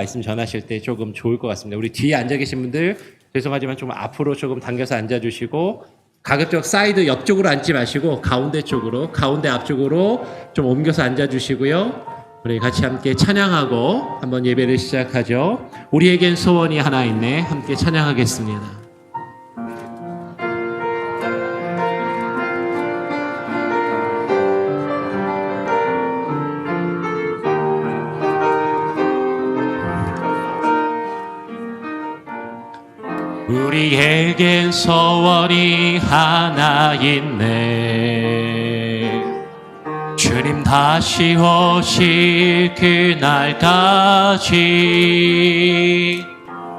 말씀 전하실 때 조금 좋을 것 같습니다. 우리 뒤에 앉아 계신 분들 죄송하지만 좀 앞으로 조금 당겨서 앉아주시고 가급적 사이드 옆쪽으로 앉지 마시고 가운데 쪽으로, 가운데 앞쪽으로 좀 옮겨서 앉아주시고요. 우리 같이 함께 찬양하고 한번 예배를 시작하죠. 우리에겐 소원이 하나 있네. 함께 찬양하겠습니다. 우리에겐 소원이 하나 있네. 주님 다시 오실 그날까지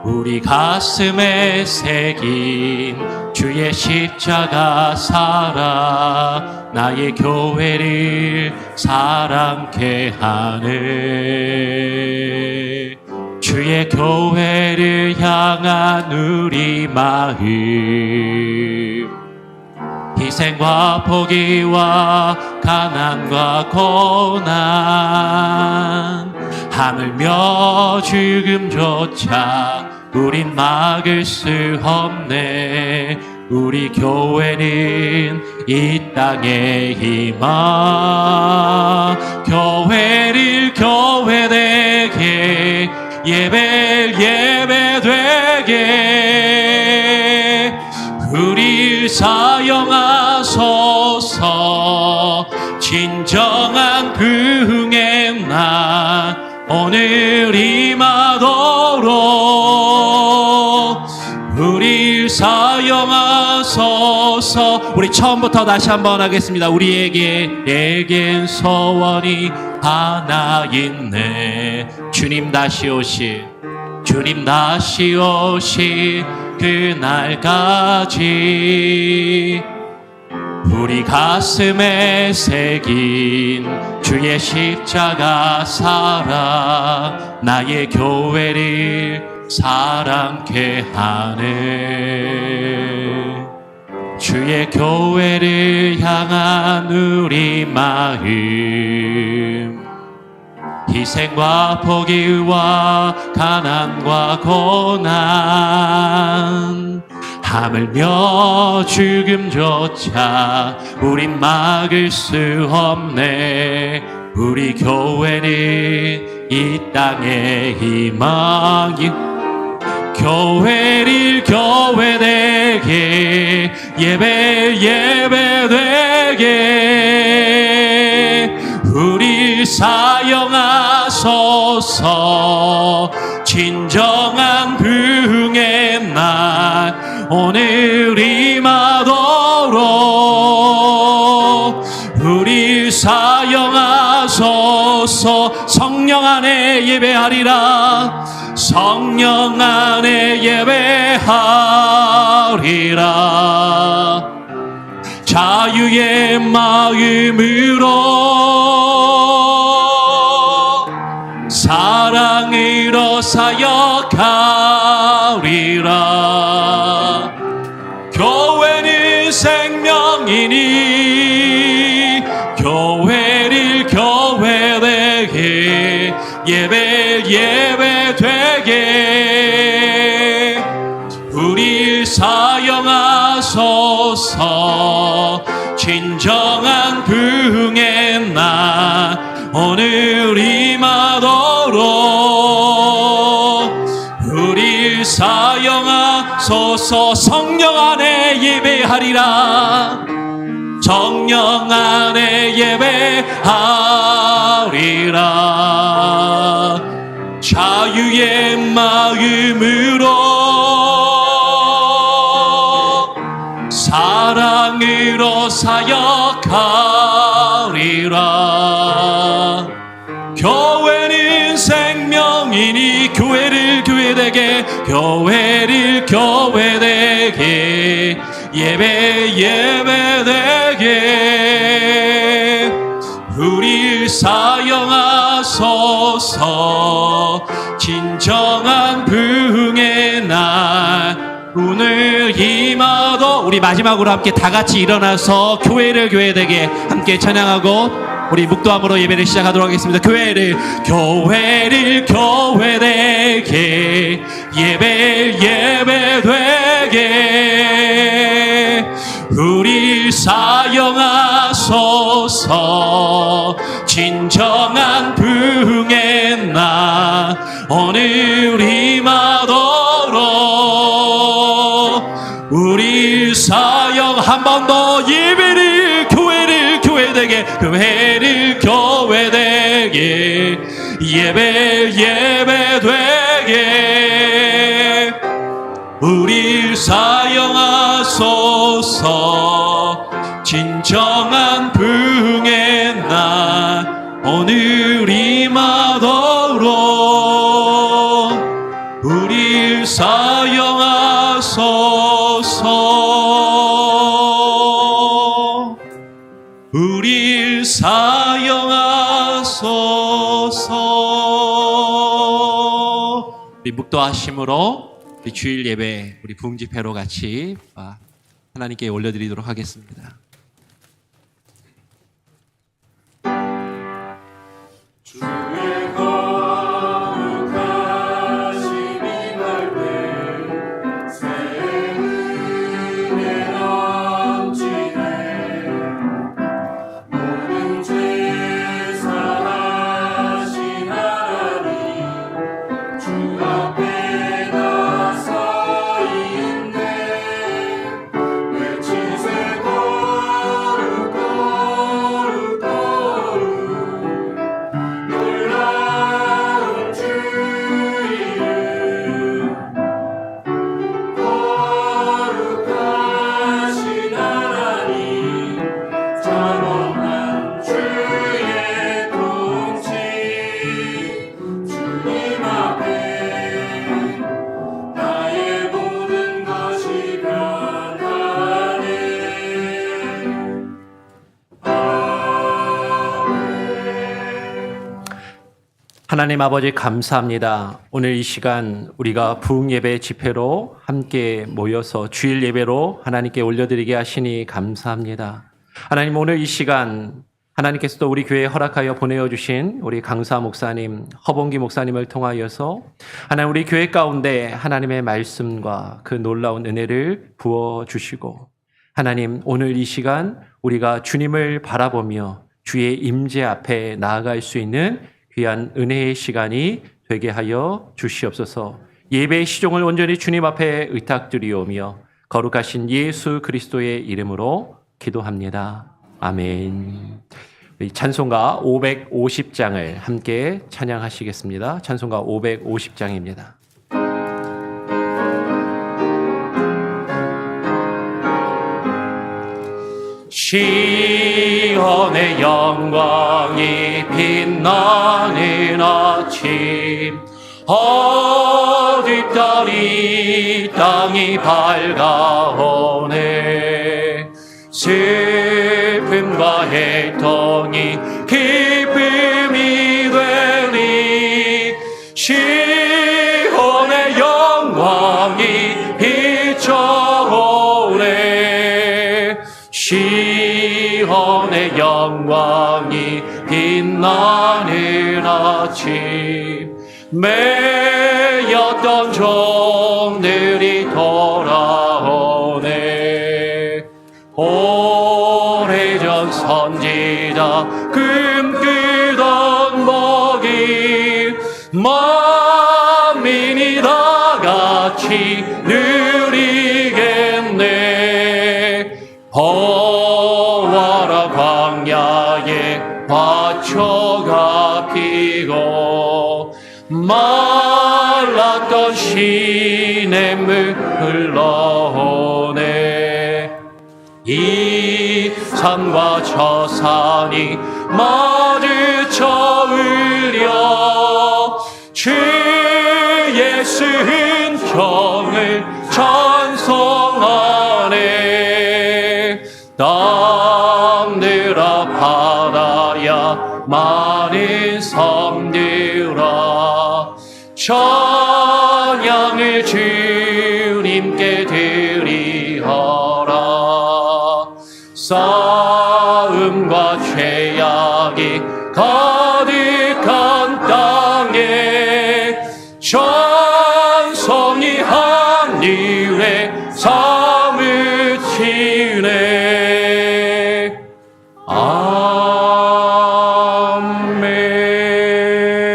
우리 가슴에 새긴 주의 십자가 살아 나의 교회를 사랑케 하네. 주의 교회를 향한 우리 마음, 희생과 포기와 가난과 고난, 하물며 죽음조차 우린 막을 수 없네. 우리 교회는 이 땅의 희망, 교회를 교회되게 예배되게 우리 사용하소서. 진정한 부흥의 날 오늘 임하도록 우리 사용하소서. 우리 처음부터 다시 한번 하겠습니다. 우리에겐 소원이 하나 있네. 주님 다시 오실 그날까지 우리 가슴에 새긴 주의 십자가 살아 나의 교회를 사랑케 하네. 주의 교회를 향한 우리 마음, 희생과 포기와 가난과 고난, 하물며 죽음조차 우린 막을 수 없네. 우리 교회는 이 땅의 희망이 교회를 교회되게 예배되게 우리 사용하소서. 진정한 부흥의 날 오늘 임하도록 우리 사용하소서. 성령 안에 예배하리라. 성령 안에 예배하리라. 자유의 마음으로 사랑으로 사역하리라. 교회는 생명이니 교회를 교회되게 예배되게 우리 사용하소서. 진정한 부흥의 날 오늘 임하도록 우리 사용하소서. 성령 안에 예배하리라. 성령 안에 예배하리라. 자유의 마음으로 사랑으로 사역하리라. 교회는 생명이니 교회를 교회되게 예배되게 우리 사용하소서. 진정한 부흥의 날 오늘 임하도. 우리 마지막으로 함께 다 같이 일어나서 교회를 교회되게 함께 찬양하고 우리 묵도함으로 예배를 시작하도록 하겠습니다. 교회를 교회되게 예배되게 우리 사용하소서. 진정한 부흥의 날 오늘이마도록 우리 사용 한 번 더 예배를 교회되게 예배되게 우리 사용하소서. 진정한 부흥의 날 오늘이마도록 우리 사용하소서. 우리 사용하소서. 우리 묵도하심으로 우리 주일 예배 우리 부흥 집회로 같이 하나님께 올려드리도록 하겠습니다. 주의 거룩하심이 넓게 새 은혜 넘치네. 모든 죄 사하신 하나님 주 앞에 나서 있네. 외치세 거룩 거룩 거룩 놀라운 주 이름. 거룩하신 하나님 전원한 주의 통치. 주님 앞에 나의 모든 것이 변하네. 하나님 아버지 감사합니다. 오늘 이 시간 우리가 부흥 예배 집회로 함께 모여서 주일 예배로 하나님께 올려드리게 하시니 감사합니다. 하나님 오늘 이 시간 하나님께서도 우리 교회에 허락하여 보내어주신 우리 강사 목사님, 허봉기 목사님을 통하여서 하나님 우리 교회 가운데 하나님의 말씀과 그 놀라운 은혜를 부어주시고 하나님 오늘 이 시간 우리가 주님을 바라보며 주의 임재 앞에 나아갈 수 있는 귀한 은혜의 시간이 되게 하여 주시옵소서. 예배의 시종을 온전히 주님 앞에 의탁드리오며 거룩하신 예수 그리스도의 이름으로 기도합니다. 아멘. 찬송가 550장을 함께 찬양하시겠습니다. 찬송가 550장입니다. 시온의 영광이 빛나는 아침 어둡더니 땅이 밝아오네. 슬픔과 애통이 기쁨이 되니 시온의 영광이 비춰오네. 시온의 영광이 빛나는 아침 매였던 종들이 돌아오네. 오래전 선지자 꿈꾸던 복이 만민이 다 같이 누리겠네. 보아라 광야에 화초가 피고 말랐던 시냇물 흘러오네. 이 산과 저 산이 마주쳐 울려 주 예수는 평을 찬송하네. 땅들아 바다야 많은 섬들아 찬양을 주님께 드리하라. 싸움과 죄악에 영광이 가득한 땅에 찬송이 하늘에 사무치네.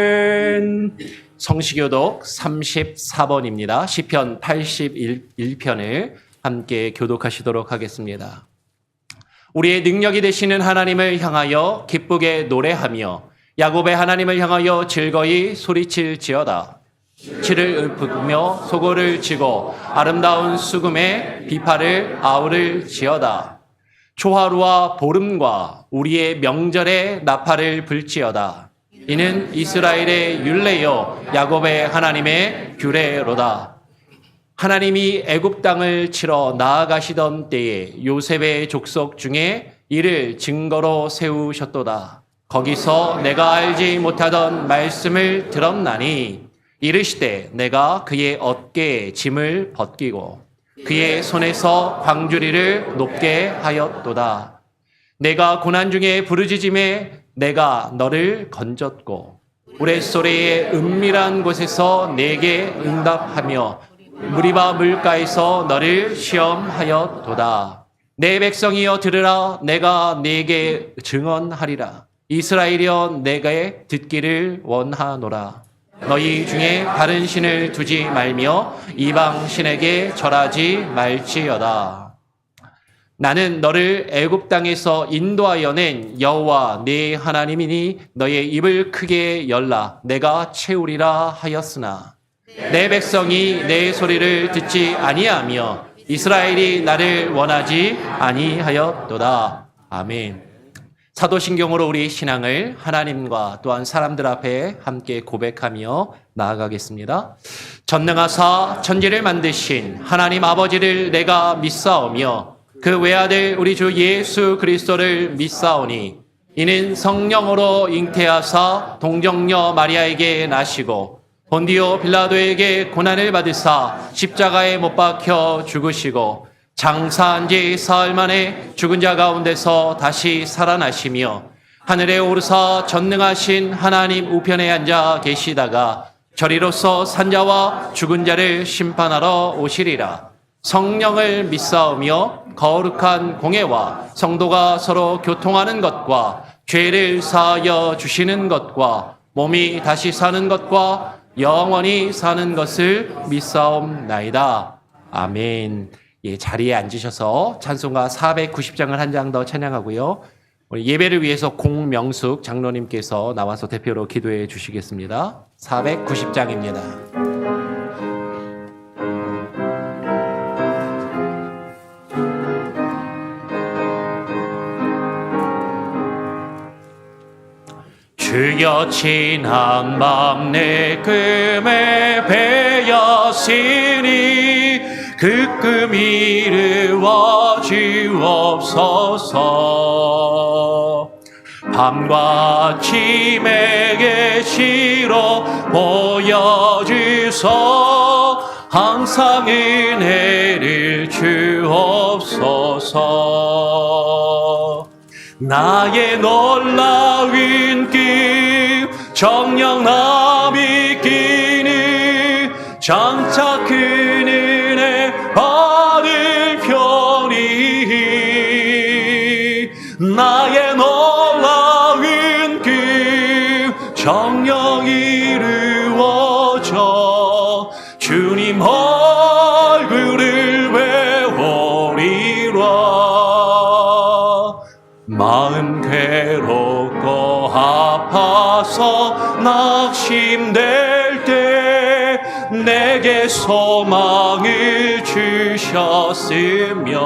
아멘. 성시교독 34번입니다. 시편 81편을 함께 교독하시도록 하겠습니다. 우리의 능력이 되시는 하나님을 향하여 기쁘게 노래하며 야곱의 하나님을 향하여 즐거이 소리칠지어다. 치를 읊으며 소고를 치고 아름다운 수금에 비파를 아우를지어다. 초하루와 보름과 우리의 명절에 나팔을 불지어다. 이는 이스라엘의 율례요 야곱의 하나님의 규례로다. 하나님이 애굽 땅을 치러 나아가시던 때에 요셉의 족속 중에 이를 증거로 세우셨도다. 거기서 내가 알지 못하던 말씀을 들었나니 이르시되 내가 그의 어깨에 짐을 벗기고 그의 손에서 광주리를 높게 하였도다. 내가 고난 중에 부르짖음에 내가 너를 건졌고 우레소리의 은밀한 곳에서 내게 응답하며 무리바 물가에서 너를 시험하였도다. 내 백성이여 들으라. 내가 네게 증언하리라. 이스라엘이여 내게 듣기를 원하노라. 너희 중에 다른 신을 두지 말며 이방 신에게 절하지 말지어다. 나는 너를 애굽 땅에서 인도하여 낸 여호와 네 하나님이니 너의 입을 크게 열라. 내가 채우리라 하였으나 내 백성이 내 소리를 듣지 아니하며 이스라엘이 나를 원하지 아니하였도다. 아멘. 사도신경으로 우리 신앙을 하나님과 또한 사람들 앞에 함께 고백하며 나아가겠습니다. 전능하사 천지를 만드신 하나님 아버지를 내가 믿사오며 그 외아들 우리 주 예수 그리스도를 믿사오니 이는 성령으로 잉태하사 동정녀 마리아에게 나시고 본디오 빌라도에게 고난을 받으사 십자가에 못 박혀 죽으시고 장사한 지 사흘 만에 죽은 자 가운데서 다시 살아나시며 하늘에 오르사 전능하신 하나님 우편에 앉아 계시다가 저리로서 산자와 죽은 자를 심판하러 오시리라. 성령을 믿사오며 거룩한 공회와 성도가 서로 교통하는 것과 죄를 사하여 주시는 것과 몸이 다시 사는 것과 영원히 사는 것을 믿사옵나이다. 아멘. 예, 자리에 앉으셔서 찬송가 490장을 한 장 더 찬양하고요. 우리 예배를 위해서 공명숙 장로님께서 나와서 대표로 기도해 주시겠습니다. 490장입니다. 주여 지난 밤 내 꿈에 배였으니 그 꿈 이루어 주옵소서. 밤과 아침에 계시로 보여주소. 항상 은혜를 주옵소서. 나의 놀라운 그 정령 남이 끼니 장차 그 은혜 받을 편이 나의 놀라운 그 정령 이루어져 주님 얼굴을 배우리라. 마음 괴롭고 아파서 낙심될 때 내게 소망을 주셨으며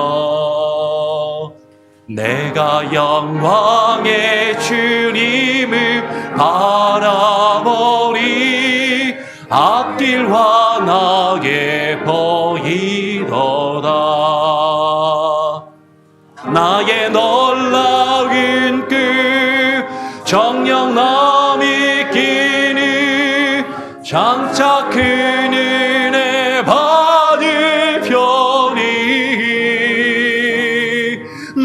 내가 영광의 주님을 바라보니 앞길 환하게 보이도다. 나의 놀라운 그 정령 남이 끼니 장차 큰 은혜 받을 편이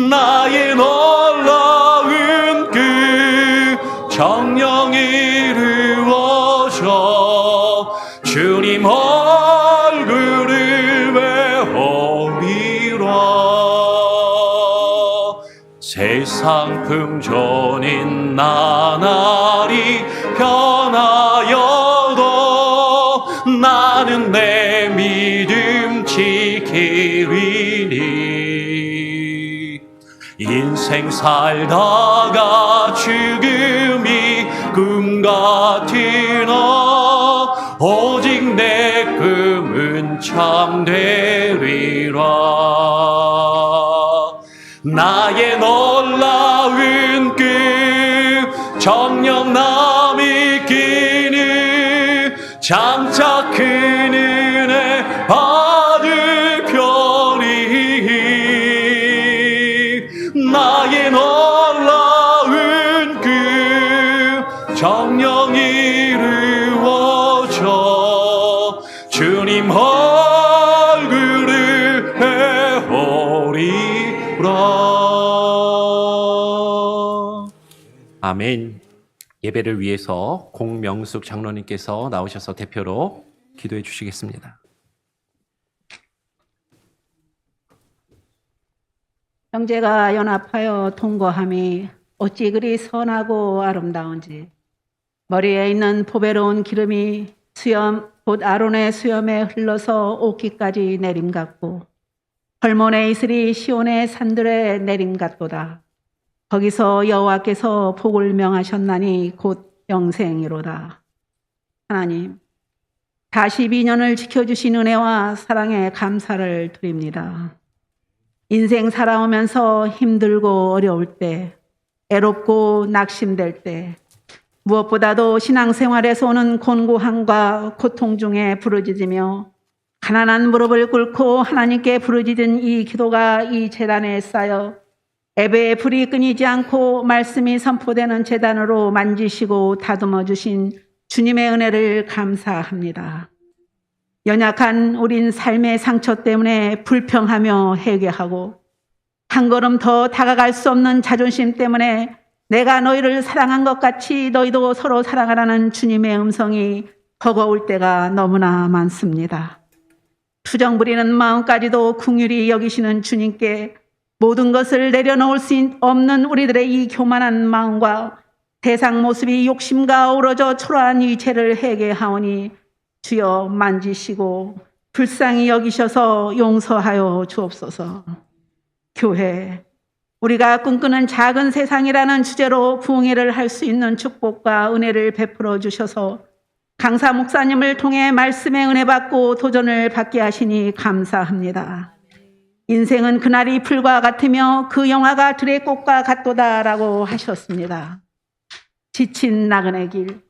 나의 놀라운 그 주님 얼굴을 외워리라. 세상 금전인 나날이 변하여도 나는 내 믿음 지키리니. 인생 살다가 죽음이 꿈 같으나 오직 내 꿈은 참되리라. 나의 놀라운 꿈 정녕 남이 끼는 장차 큰 은혜 받을 편이. 나의 놀라운 꿈 정녕 이루어져 주님 얼굴을 배우리라. 아멘. 예배를 위해서 공명숙 장로님께서 나오셔서 대표로 기도해 주시겠습니다. 형제가 연합하여 통거함이 어찌 그리 선하고 아름다운지. 머리에 있는 보배로운 기름이 수염 곧 아론의 수염에 흘러서 옷깃까지 내림 같고 헐몬의 이슬이 시온의 산들에 내림 같도다. 거기서 여호와께서 복을 명하셨나니 곧 영생이로다. 하나님, 42년을 지켜주신 은혜와 사랑에 감사를 드립니다. 인생 살아오면서 힘들고 어려울 때, 애롭고 낙심될 때, 무엇보다도 신앙생활에서 오는 곤고함과 고통 중에 부르짖으며 가난한 무릎을 꿇고 하나님께 부르짖은 이 기도가 이 제단에 쌓여 예배의 불이 끊이지 않고 말씀이 선포되는 제단으로 만지시고 다듬어 주신 주님의 은혜를 감사합니다. 연약한 우린 삶의 상처 때문에 불평하며 회개하고 한 걸음 더 다가갈 수 없는 자존심 때문에 내가 너희를 사랑한 것 같이 너희도 서로 사랑하라는 주님의 음성이 버거울 때가 너무나 많습니다. 투정 부리는 마음까지도 긍휼히 여기시는 주님께 모든 것을 내려놓을 수 없는 우리들의 이 교만한 마음과 세상 모습이 욕심과 어우러져 초라한 이 죄를 회개하오니 주여 만지시고 불쌍히 여기셔서 용서하여 주옵소서. 교회, 우리가 꿈꾸는 작은 세상이라는 주제로 부흥회를 할 수 있는 축복과 은혜를 베풀어 주셔서 강사 목사님을 통해 말씀의 은혜 받고 도전을 받게 하시니 감사합니다. 인생은 그날이 풀과 같으며 그 영화가 들의 꽃과 같도다라고 하셨습니다. 지친 나그네 길,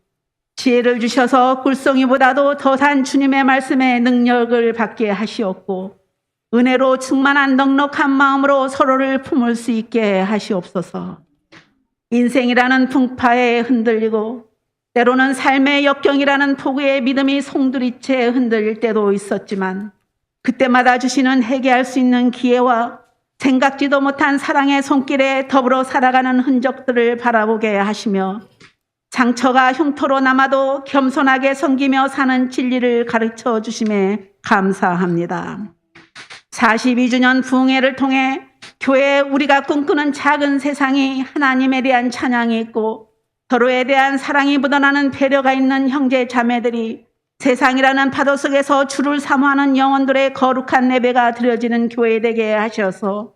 지혜를 주셔서 꿀송이보다도 더한 주님의 말씀에 능력을 받게 하시었고 은혜로 충만한 넉넉한 마음으로 서로를 품을 수 있게 하시옵소서. 인생이라는 풍파에 흔들리고 때로는 삶의 역경이라는 폭우에 믿음이 송두리째 흔들릴 때도 있었지만 그때마다 주시는 회개할 수 있는 기회와 생각지도 못한 사랑의 손길에 더불어 살아가는 흔적들을 바라보게 하시며 상처가 흉터로 남아도 겸손하게 섬기며 사는 진리를 가르쳐 주심에 감사합니다. 42주년 부흥회를 통해 교회에 우리가 꿈꾸는 작은 세상이 하나님에 대한 찬양이 있고 서로에 대한 사랑이 묻어나는 배려가 있는 형제 자매들이 세상이라는 파도 속에서 주를 사모하는 영혼들의 거룩한 예배가 드려지는 교회 되게 하셔서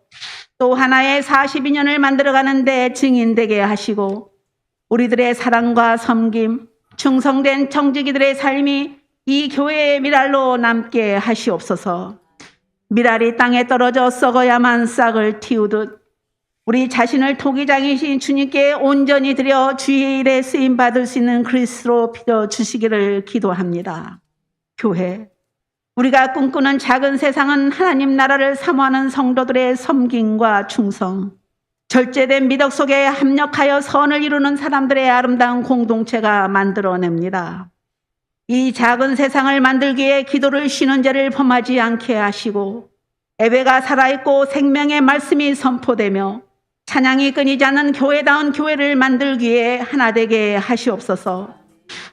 또 하나의 42년을 만들어가는 데 증인되게 하시고 우리들의 사랑과 섬김, 충성된 정직이들의 삶이 이 교회의 미랄로 남게 하시옵소서. 미랄이 땅에 떨어져 썩어야만 싹을 틔우듯 우리 자신을 토기장이신 주님께 온전히 드려 주의 일에 쓰임받을 수 있는 그리스도로 빚어주시기를 기도합니다. 교회, 우리가 꿈꾸는 작은 세상은 하나님 나라를 사모하는 성도들의 섬김과 충성, 절제된 미덕 속에 합력하여 선을 이루는 사람들의 아름다운 공동체가 만들어냅니다. 이 작은 세상을 만들기에 기도를 쉬는 죄를 범하지 않게 하시고 예배가 살아있고 생명의 말씀이 선포되며 찬양이 끊이지 않는 교회다운 교회를 만들기에 하나 되게 하시옵소서.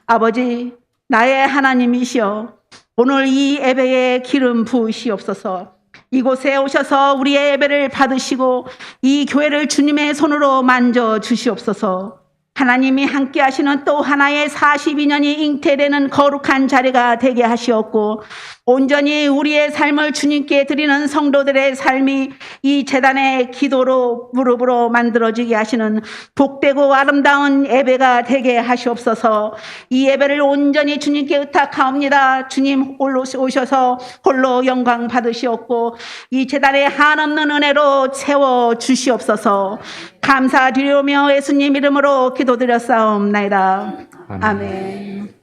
아버지, 나의 하나님이시여 오늘 이 예배에 기름 부으시옵소서. 이곳에 오셔서 우리의 예배를 받으시고 이 교회를 주님의 손으로 만져 주시옵소서. 하나님이 함께 하시는 또 하나의 42년이 잉태되는 거룩한 자리가 되게 하시옵고 온전히 우리의 삶을 주님께 드리는 성도들의 삶이 이 제단의 기도로 무릎으로 만들어지게 하시는 복되고 아름다운 예배가 되게 하시옵소서. 이 예배를 온전히 주님께 의탁하옵니다. 주님 홀로 오셔서 홀로 영광 받으시옵고 이 제단의 한없는 은혜로 채워 주시옵소서. 감사드리오며 예수님 이름으로 기도드렸사옵나이다. 아멘.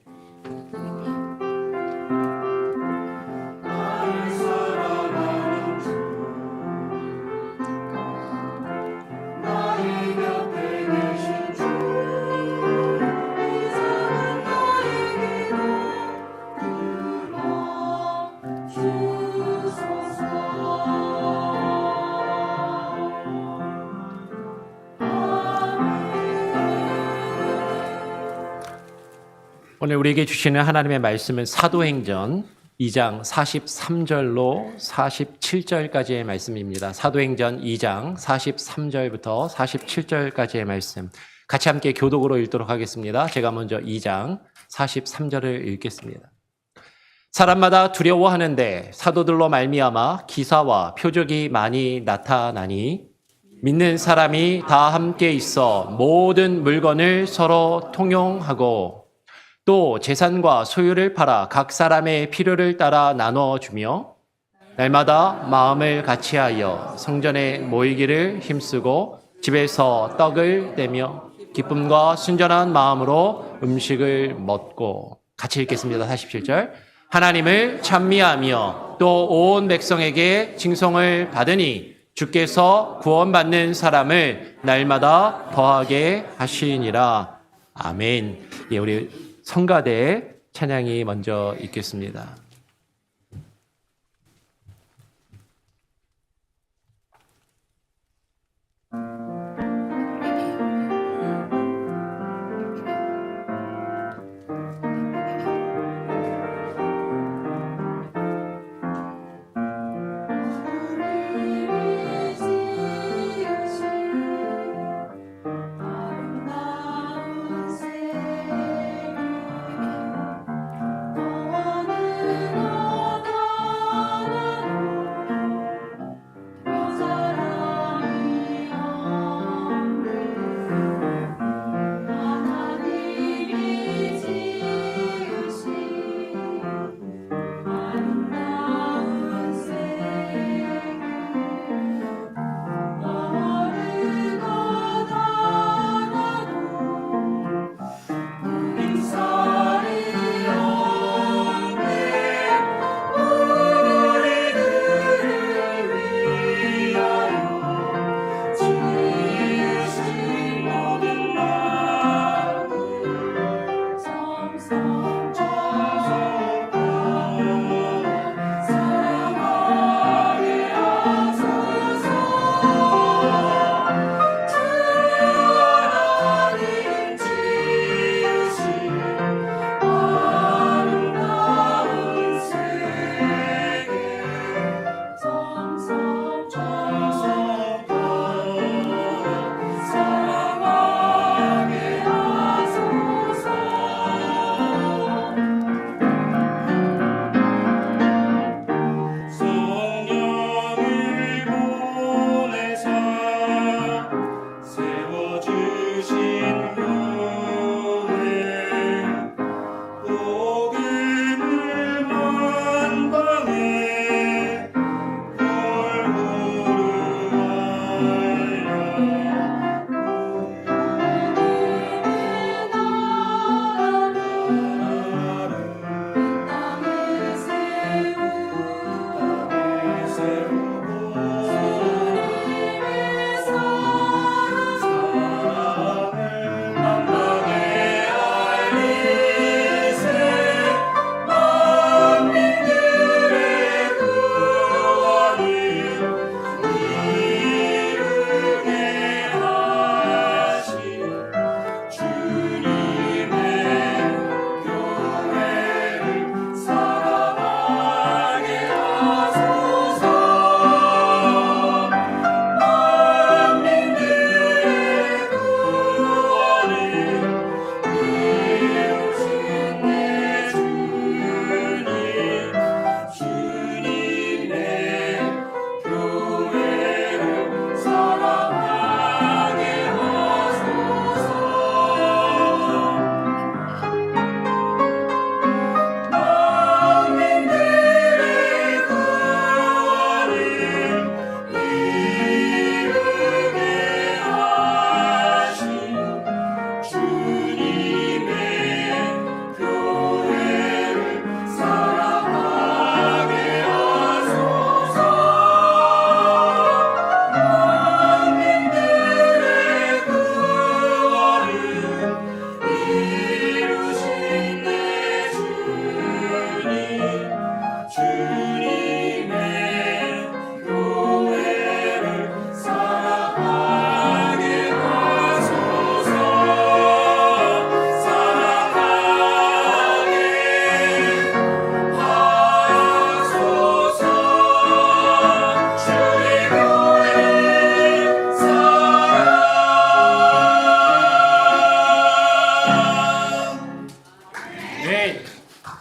오늘 우리에게 주시는 하나님의 말씀은 사도행전 2장 43절로 47절까지의 말씀입니다. 사도행전 2장 43절부터 47절까지의 말씀 같이 함께 교독으로 읽도록 하겠습니다. 제가 먼저 2장 43절을 읽겠습니다. 사람마다 두려워하는데 사도들로 말미암아 기사와 표적이 많이 나타나니 믿는 사람이 다 함께 있어 모든 물건을 서로 통용하고 또 재산과 소유를 팔아 각 사람의 필요를 따라 나눠주며 날마다 마음을 같이하여 성전에 모이기를 힘쓰고 집에서 떡을 떼며 기쁨과 순전한 마음으로 음식을 먹고 같이 읽겠습니다. 47절 하나님을 찬미하며 또 온 백성에게 칭송을 받으니 주께서 구원받는 사람을 날마다 더하게 하시니라. 아멘. 예, 우리 성가대 찬양이 먼저 있겠습니다. 아름다운 새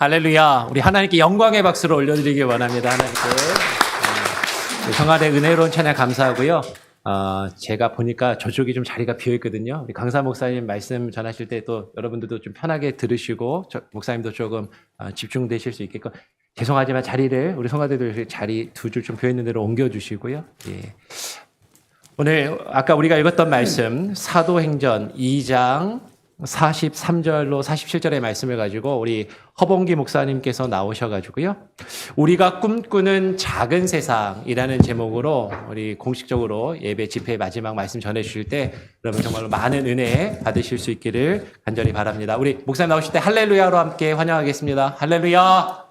할렐루야. 우리 하나님께 영광의 박수를 올려드리기 원합니다. 하나님께. 성화대 은혜로운 찬양 감사하고요. 제가 보니까 저쪽이 좀 자리가 비어있거든요. 우리 강사 목사님 말씀 전하실 때 또 여러분들도 좀 편하게 들으시고 목사님도 조금 집중되실 수 있게끔 죄송하지만 자리를 우리 성화대들 자리 두 줄 좀 비어있는 대로 옮겨주시고요. 예. 오늘 아까 우리가 읽었던 말씀 사도행전 2장 43절로 47절의 말씀을 가지고 우리 허봉기 목사님께서 나오셔가지고요. 우리가 꿈꾸는 작은 세상이라는 제목으로 우리 공식적으로 예배 집회 마지막 말씀 전해주실 때 여러분 정말로 많은 은혜 받으실 수 있기를 간절히 바랍니다. 우리 목사님 나오실 때 할렐루야로 함께 환영하겠습니다. 할렐루야.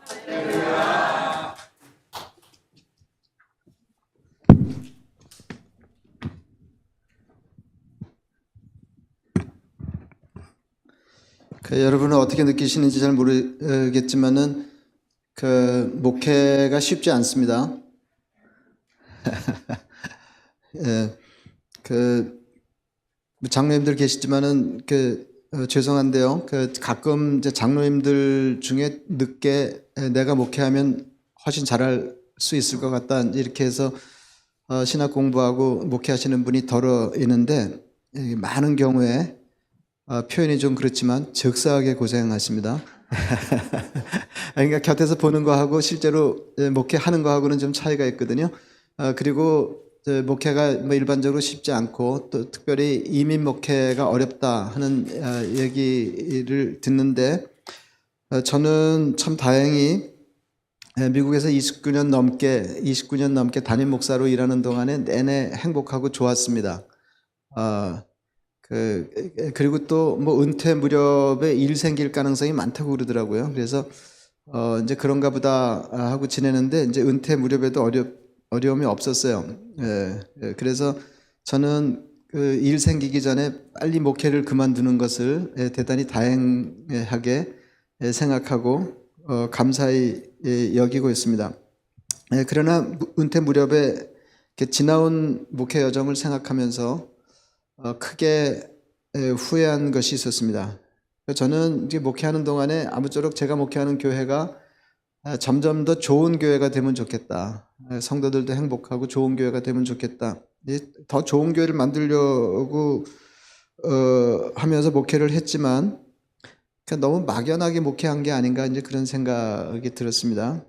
여러분은 어떻게 느끼시는지 잘 모르겠지만은 목회가 쉽지 않습니다. 예, 장로님들 계시지만은 죄송한데요. 가끔 이제 장로님들 중에 늦게 내가 목회하면 훨씬 잘할 수 있을 것 같다 이렇게 해서 신학 공부하고 목회하시는 분이 덜어 있는데 많은 경우에 표현이 좀 그렇지만 적사하게 고생하십니다. 그러니까 곁에서 보는 거하고 실제로 목회하는 거하고는 좀 차이가 있거든요. 그리고 목회가 뭐 일반적으로 쉽지 않고 또 특별히 이민 목회가 어렵다 하는 얘기를 듣는데 저는 참 다행히 미국에서 29년 넘게 담임 목사로 일하는 동안에 내내 행복하고 좋았습니다. 그리고 또 뭐 은퇴 무렵에 일 생길 가능성이 많다고 그러더라고요. 그래서 이제 그런가 보다 하고 지내는데 이제 은퇴 무렵에도 어려움이 없었어요. 그래서 저는 일 생기기 전에 빨리 목회를 그만두는 것을 대단히 다행하게 생각하고 감사히 여기고 있습니다. 그러나 은퇴 무렵에 지나온 목회 여정을 생각하면서 크게 후회한 것이 있었습니다. 저는 이제 목회하는 동안에 아무쪼록 제가 목회하는 교회가 점점 더 좋은 교회가 되면 좋겠다. 성도들도 행복하고 좋은 교회가 되면 좋겠다. 더 좋은 교회를 만들려고 하면서 목회를 했지만 너무 막연하게 목회한 게 아닌가 이제 그런 생각이 들었습니다.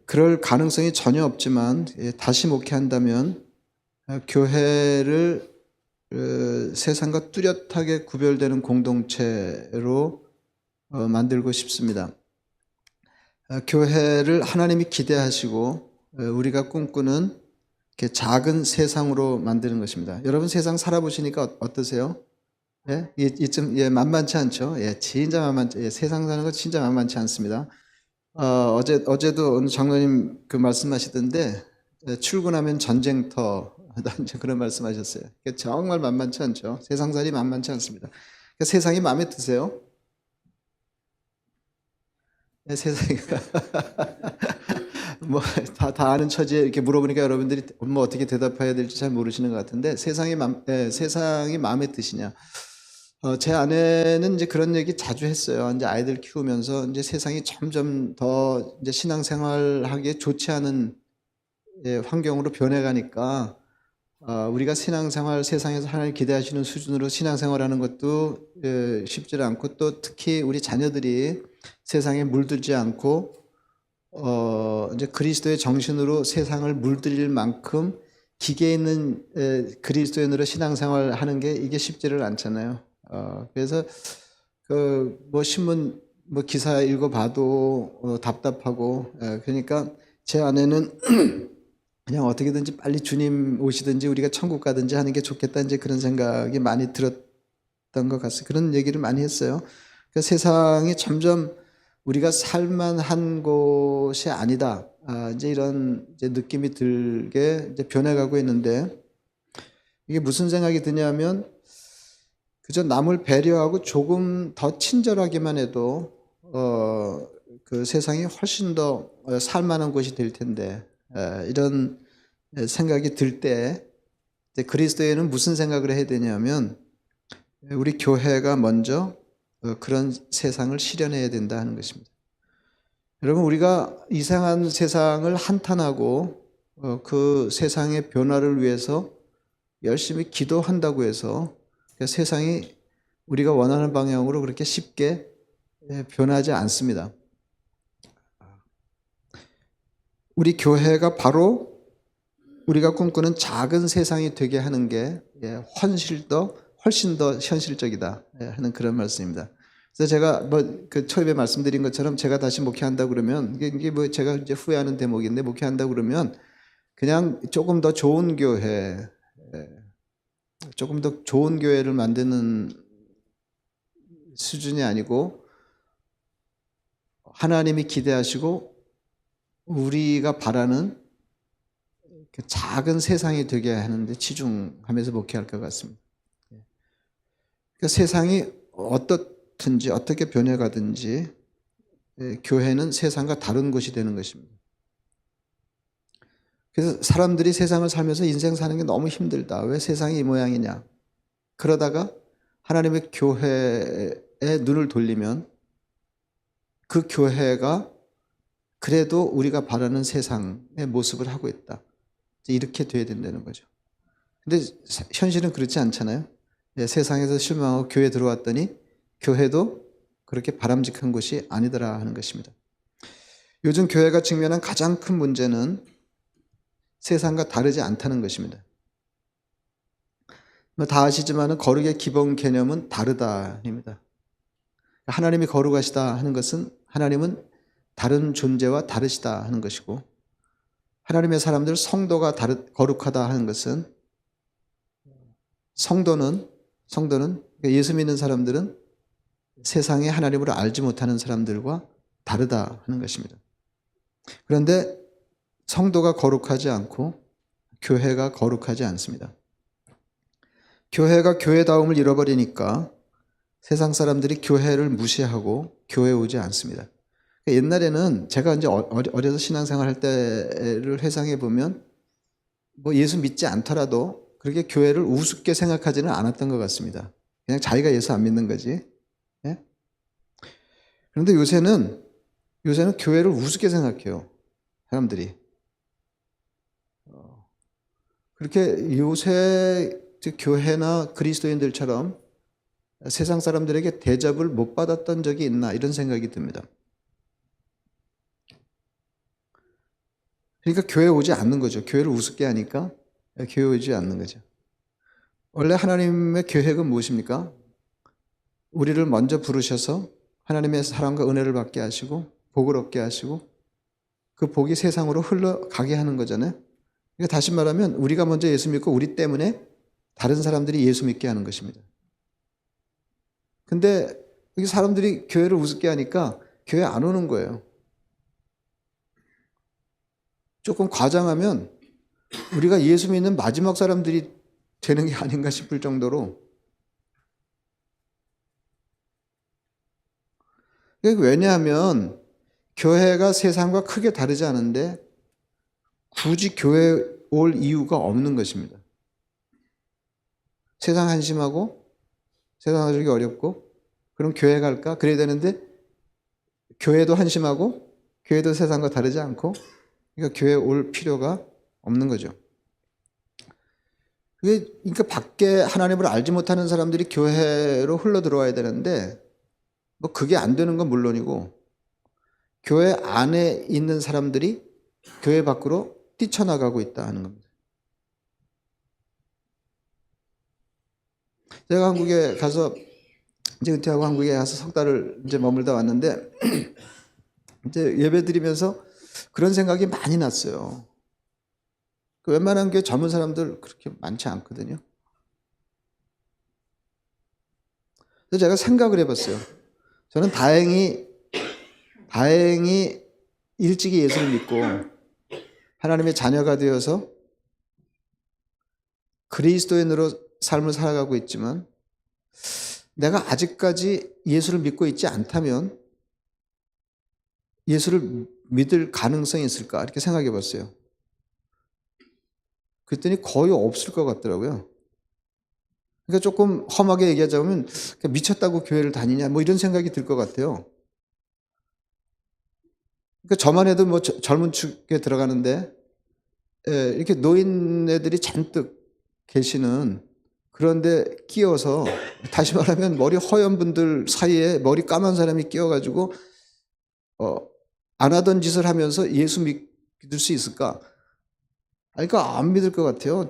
그럴 가능성이 전혀 없지만 다시 목회한다면 교회를 세상과 뚜렷하게 구별되는 공동체로 만들고 싶습니다. 교회를 하나님이 기대하시고 우리가 꿈꾸는 작은 세상으로 만드는 것입니다. 여러분 세상 살아보시니까 어떠세요? 예? 이쯤 만만치 않죠? 진짜 세상 사는 거 진짜 만만치 않습니다. 어제도 오늘 장로님 말씀하시던데 출근하면 전쟁터 그런 말씀하셨어요. 정말 만만치 않죠. 세상살이 만만치 않습니다. 세상이 마음에 드세요? 세상이 뭐 다 아는 처지에 이렇게 물어보니까 여러분들이 뭐 어떻게 대답해야 될지 잘 모르시는 것 같은데 세상이 마음에 드시냐? 제 아내는 이제 그런 얘기 자주 했어요. 이제 아이들 키우면서 이제 세상이 점점 더 이제 신앙생활하기에 좋지 않은 환경으로 변해가니까 우리가 신앙생활 세상에서 하나님 기대하시는 수준으로 신앙생활하는 것도 쉽지 않고 또 특히 우리 자녀들이 세상에 물들지 않고 이제 그리스도의 정신으로 세상을 물들일 만큼 기계 있는 그리스도인으로 신앙생활 하는 게 이게 쉽지를 않잖아요. 그래서 뭐 신문 뭐 기사 읽어봐도 답답하고 그러니까 제 아내는 그냥 어떻게든지 빨리 주님 오시든지 우리가 천국 가든지 하는 게 좋겠다 이제 그런 생각이 많이 들었던 것 같습니다. 그런 얘기를 많이 했어요. 그러니까 세상이 점점 우리가 살만한 곳이 아니다. 이제 이런 이제 느낌이 들게 이제 변해가고 있는데 이게 무슨 생각이 드냐면 그저 남을 배려하고 조금 더 친절하기만 해도 그 세상이 훨씬 더 살만한 곳이 될 텐데 이런 생각이 들 때 그리스도에는 무슨 생각을 해야 되냐면 우리 교회가 먼저 그런 세상을 실현해야 된다 하는 것입니다. 여러분, 우리가 이상한 세상을 한탄하고 그 세상의 변화를 위해서 열심히 기도한다고 해서 세상이 우리가 원하는 방향으로 그렇게 쉽게 변하지 않습니다. 우리 교회가 바로 우리가 꿈꾸는 작은 세상이 되게 하는 게 훨씬 더 현실적이다 하는 그런 말씀입니다. 그래서 제가 그 초입에 말씀드린 것처럼 제가 다시 목회한다 그러면 이게 제가 이제 후회하는 대목인데, 목회한다 그러면 그냥 조금 더 좋은 교회, 조금 더 좋은 교회를 만드는 수준이 아니고 하나님이 기대하시고 우리가 바라는 그 작은 세상이 되게 하는데 치중하면서 목회할 것 같습니다. 그러니까 세상이 어떻든지 어떻게 변해가든지 교회는 세상과 다른 곳이 되는 것입니다. 그래서 사람들이 세상을 살면서 인생 사는 게 너무 힘들다. 왜 세상이 이 모양이냐. 그러다가 하나님의 교회에 눈을 돌리면 그 교회가 그래도 우리가 바라는 세상의 모습을 하고 있다. 이렇게 돼야 된다는 거죠. 근데 현실은 그렇지 않잖아요. 세상에서 실망하고 교회 들어왔더니 교회도 그렇게 바람직한 곳이 아니더라 하는 것입니다. 요즘 교회가 직면한 가장 큰 문제는 세상과 다르지 않다는 것입니다. 다 아시지만 거룩의 기본 개념은 다르다입니다. 하나님이 거룩하시다 하는 것은 하나님은 다른 존재와 다르시다 하는 것이고, 하나님의 사람들 성도가 거룩하다 하는 것은 성도는 예수 믿는 사람들은 세상에 하나님을 알지 못하는 사람들과 다르다 하는 것입니다. 그런데 성도가 거룩하지 않고 교회가 거룩하지 않습니다. 교회가 교회다움을 잃어버리니까 세상 사람들이 교회를 무시하고 교회에 오지 않습니다. 옛날에는 제가 이제 어려서 신앙생활 할 때를 회상해 보면 예수 믿지 않더라도 그렇게 교회를 우습게 생각하지는 않았던 것 같습니다. 그냥 자기가 예수 안 믿는 거지. 예? 그런데 요새는 교회를 우습게 생각해요. 사람들이. 그렇게 요새 교회나 그리스도인들처럼 세상 사람들에게 대접을 못 받았던 적이 있나 이런 생각이 듭니다. 그러니까 교회에 오지 않는 거죠. 교회를 우습게 하니까 교회에 오지 않는 거죠. 원래 하나님의 계획은 무엇입니까? 우리를 먼저 부르셔서 하나님의 사랑과 은혜를 받게 하시고 복을 얻게 하시고 그 복이 세상으로 흘러가게 하는 거잖아요. 그러니까 다시 말하면 우리가 먼저 예수 믿고 우리 때문에 다른 사람들이 예수 믿게 하는 것입니다. 근데 여기 사람들이 교회를 우습게 하니까 교회 안 오는 거예요. 조금 과장하면 우리가 예수 믿는 마지막 사람들이 되는 게 아닌가 싶을 정도로. 왜냐하면 교회가 세상과 크게 다르지 않은데 굳이 교회에 올 이유가 없는 것입니다. 세상 한심하고 세상 하기 어렵고 그럼 교회 갈까? 그래야 되는데 교회도 한심하고 교회도 세상과 다르지 않고 그러니까 교회에 올 필요가 없는 거죠. 그러니까 밖에 하나님을 알지 못하는 사람들이 교회로 흘러 들어와야 되는데 그게 안 되는 건 물론이고 교회 안에 있는 사람들이 교회 밖으로 뛰쳐나가고 있다 하는 겁니다. 제가 한국에 가서 이제 은퇴하고 한국에 가서 석 달을 이제 머물다 왔는데 이제 예배 드리면서 그런 생각이 많이 났어요. 웬만한 교회 젊은 사람들 그렇게 많지 않거든요. 그래서 제가 생각을 해봤어요. 저는 다행히 일찍이 예수를 믿고 하나님의 자녀가 되어서 그리스도인으로 삶을 살아가고 있지만 내가 아직까지 예수를 믿고 있지 않다면 예수를 믿을 가능성이 있을까 이렇게 생각해 봤어요. 그랬더니 거의 없을 것 같더라고요. 그러니까 조금 험하게 얘기하자면 미쳤다고 교회를 다니냐 뭐 이런 생각이 들 것 같아요. 그러니까 저만 해도 뭐 젊은 축에 들어가는데 이렇게 노인 애들이 잔뜩 계시는 그런데 끼어서 다시 말하면 머리 허연 분들 사이에 머리 까만 사람이 끼어가지고 안 하던 짓을 하면서 예수 믿을 수 있을까? 그러니까 안 믿을 것 같아요.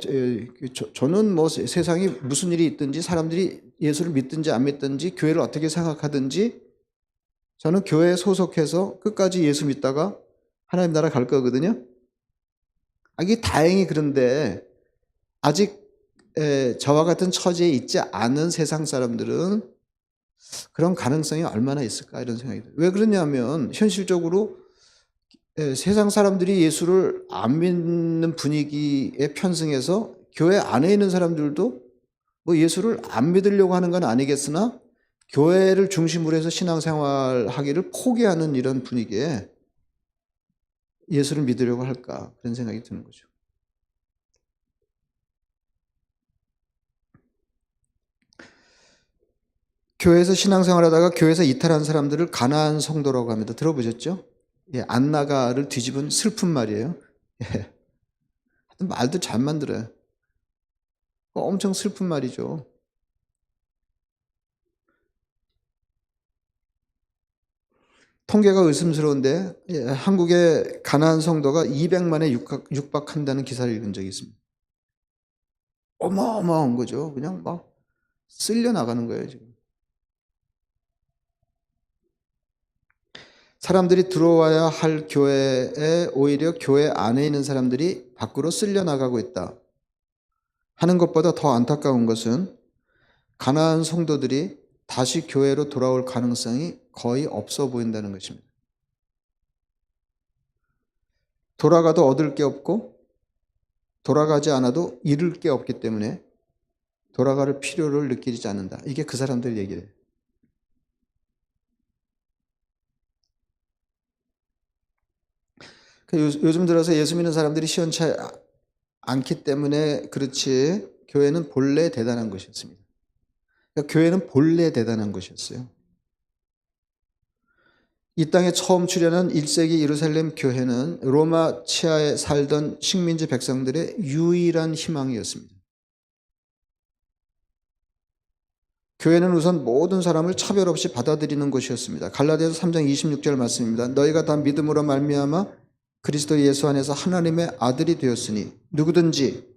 저는 뭐 세상에 무슨 일이 있든지 사람들이 예수를 믿든지 안 믿든지 교회를 어떻게 생각하든지 저는 교회에 소속해서 끝까지 예수 믿다가 하나님 나라 갈 거거든요. 이게 다행히 그런데 아직 저와 같은 처지에 있지 않은 세상 사람들은 그런 가능성이 얼마나 있을까 이런 생각이 들어요. 왜 그러냐면 현실적으로 세상 사람들이 예수를 안 믿는 분위기에 편승해서 교회 안에 있는 사람들도 뭐 예수를 안 믿으려고 하는 건 아니겠으나 교회를 중심으로 해서 신앙생활 하기를 포기하는 이런 분위기에 예수를 믿으려고 할까 그런 생각이 드는 거죠. 교회에서 신앙생활 하다가 교회에서 이탈한 사람들을 가나안 성도라고 합니다. 들어보셨죠? 예, 안나가를 뒤집은 슬픈 말이에요. 예. 하여튼 말도 잘 만들어요. 엄청 슬픈 말이죠. 통계가 의심스러운데 한국의 가나안 성도가 200만에 육박한다는 기사를 읽은 적이 있습니다. 어마어마한 거죠. 그냥 막 쓸려 나가는 거예요, 지금. 사람들이 들어와야 할 교회에 오히려 교회 안에 있는 사람들이 밖으로 쓸려 나가고 있다 하는 것보다 더 안타까운 것은 가나안 성도들이 다시 교회로 돌아올 가능성이 거의 없어 보인다는 것입니다. 돌아가도 얻을 게 없고 돌아가지 않아도 잃을 게 없기 때문에 돌아갈 필요를 느끼지 않는다. 이게 그 사람들 얘기예요. 요즘 들어서 예수 믿는 사람들이 시원치 않기 때문에 그렇지 교회는 본래 대단한 것이었습니다. 그러니까 교회는 본래 대단한 것이었어요. 이 땅에 처음 출현한 1세기 예루살렘 교회는 로마 치하에 살던 식민지 백성들의 유일한 희망이었습니다. 교회는 우선 모든 사람을 차별 없이 받아들이는 것이었습니다. 갈라디아서 3장 26절 말씀입니다. 너희가 다 믿음으로 말미암아 그리스도 예수 안에서 하나님의 아들이 되었으니 누구든지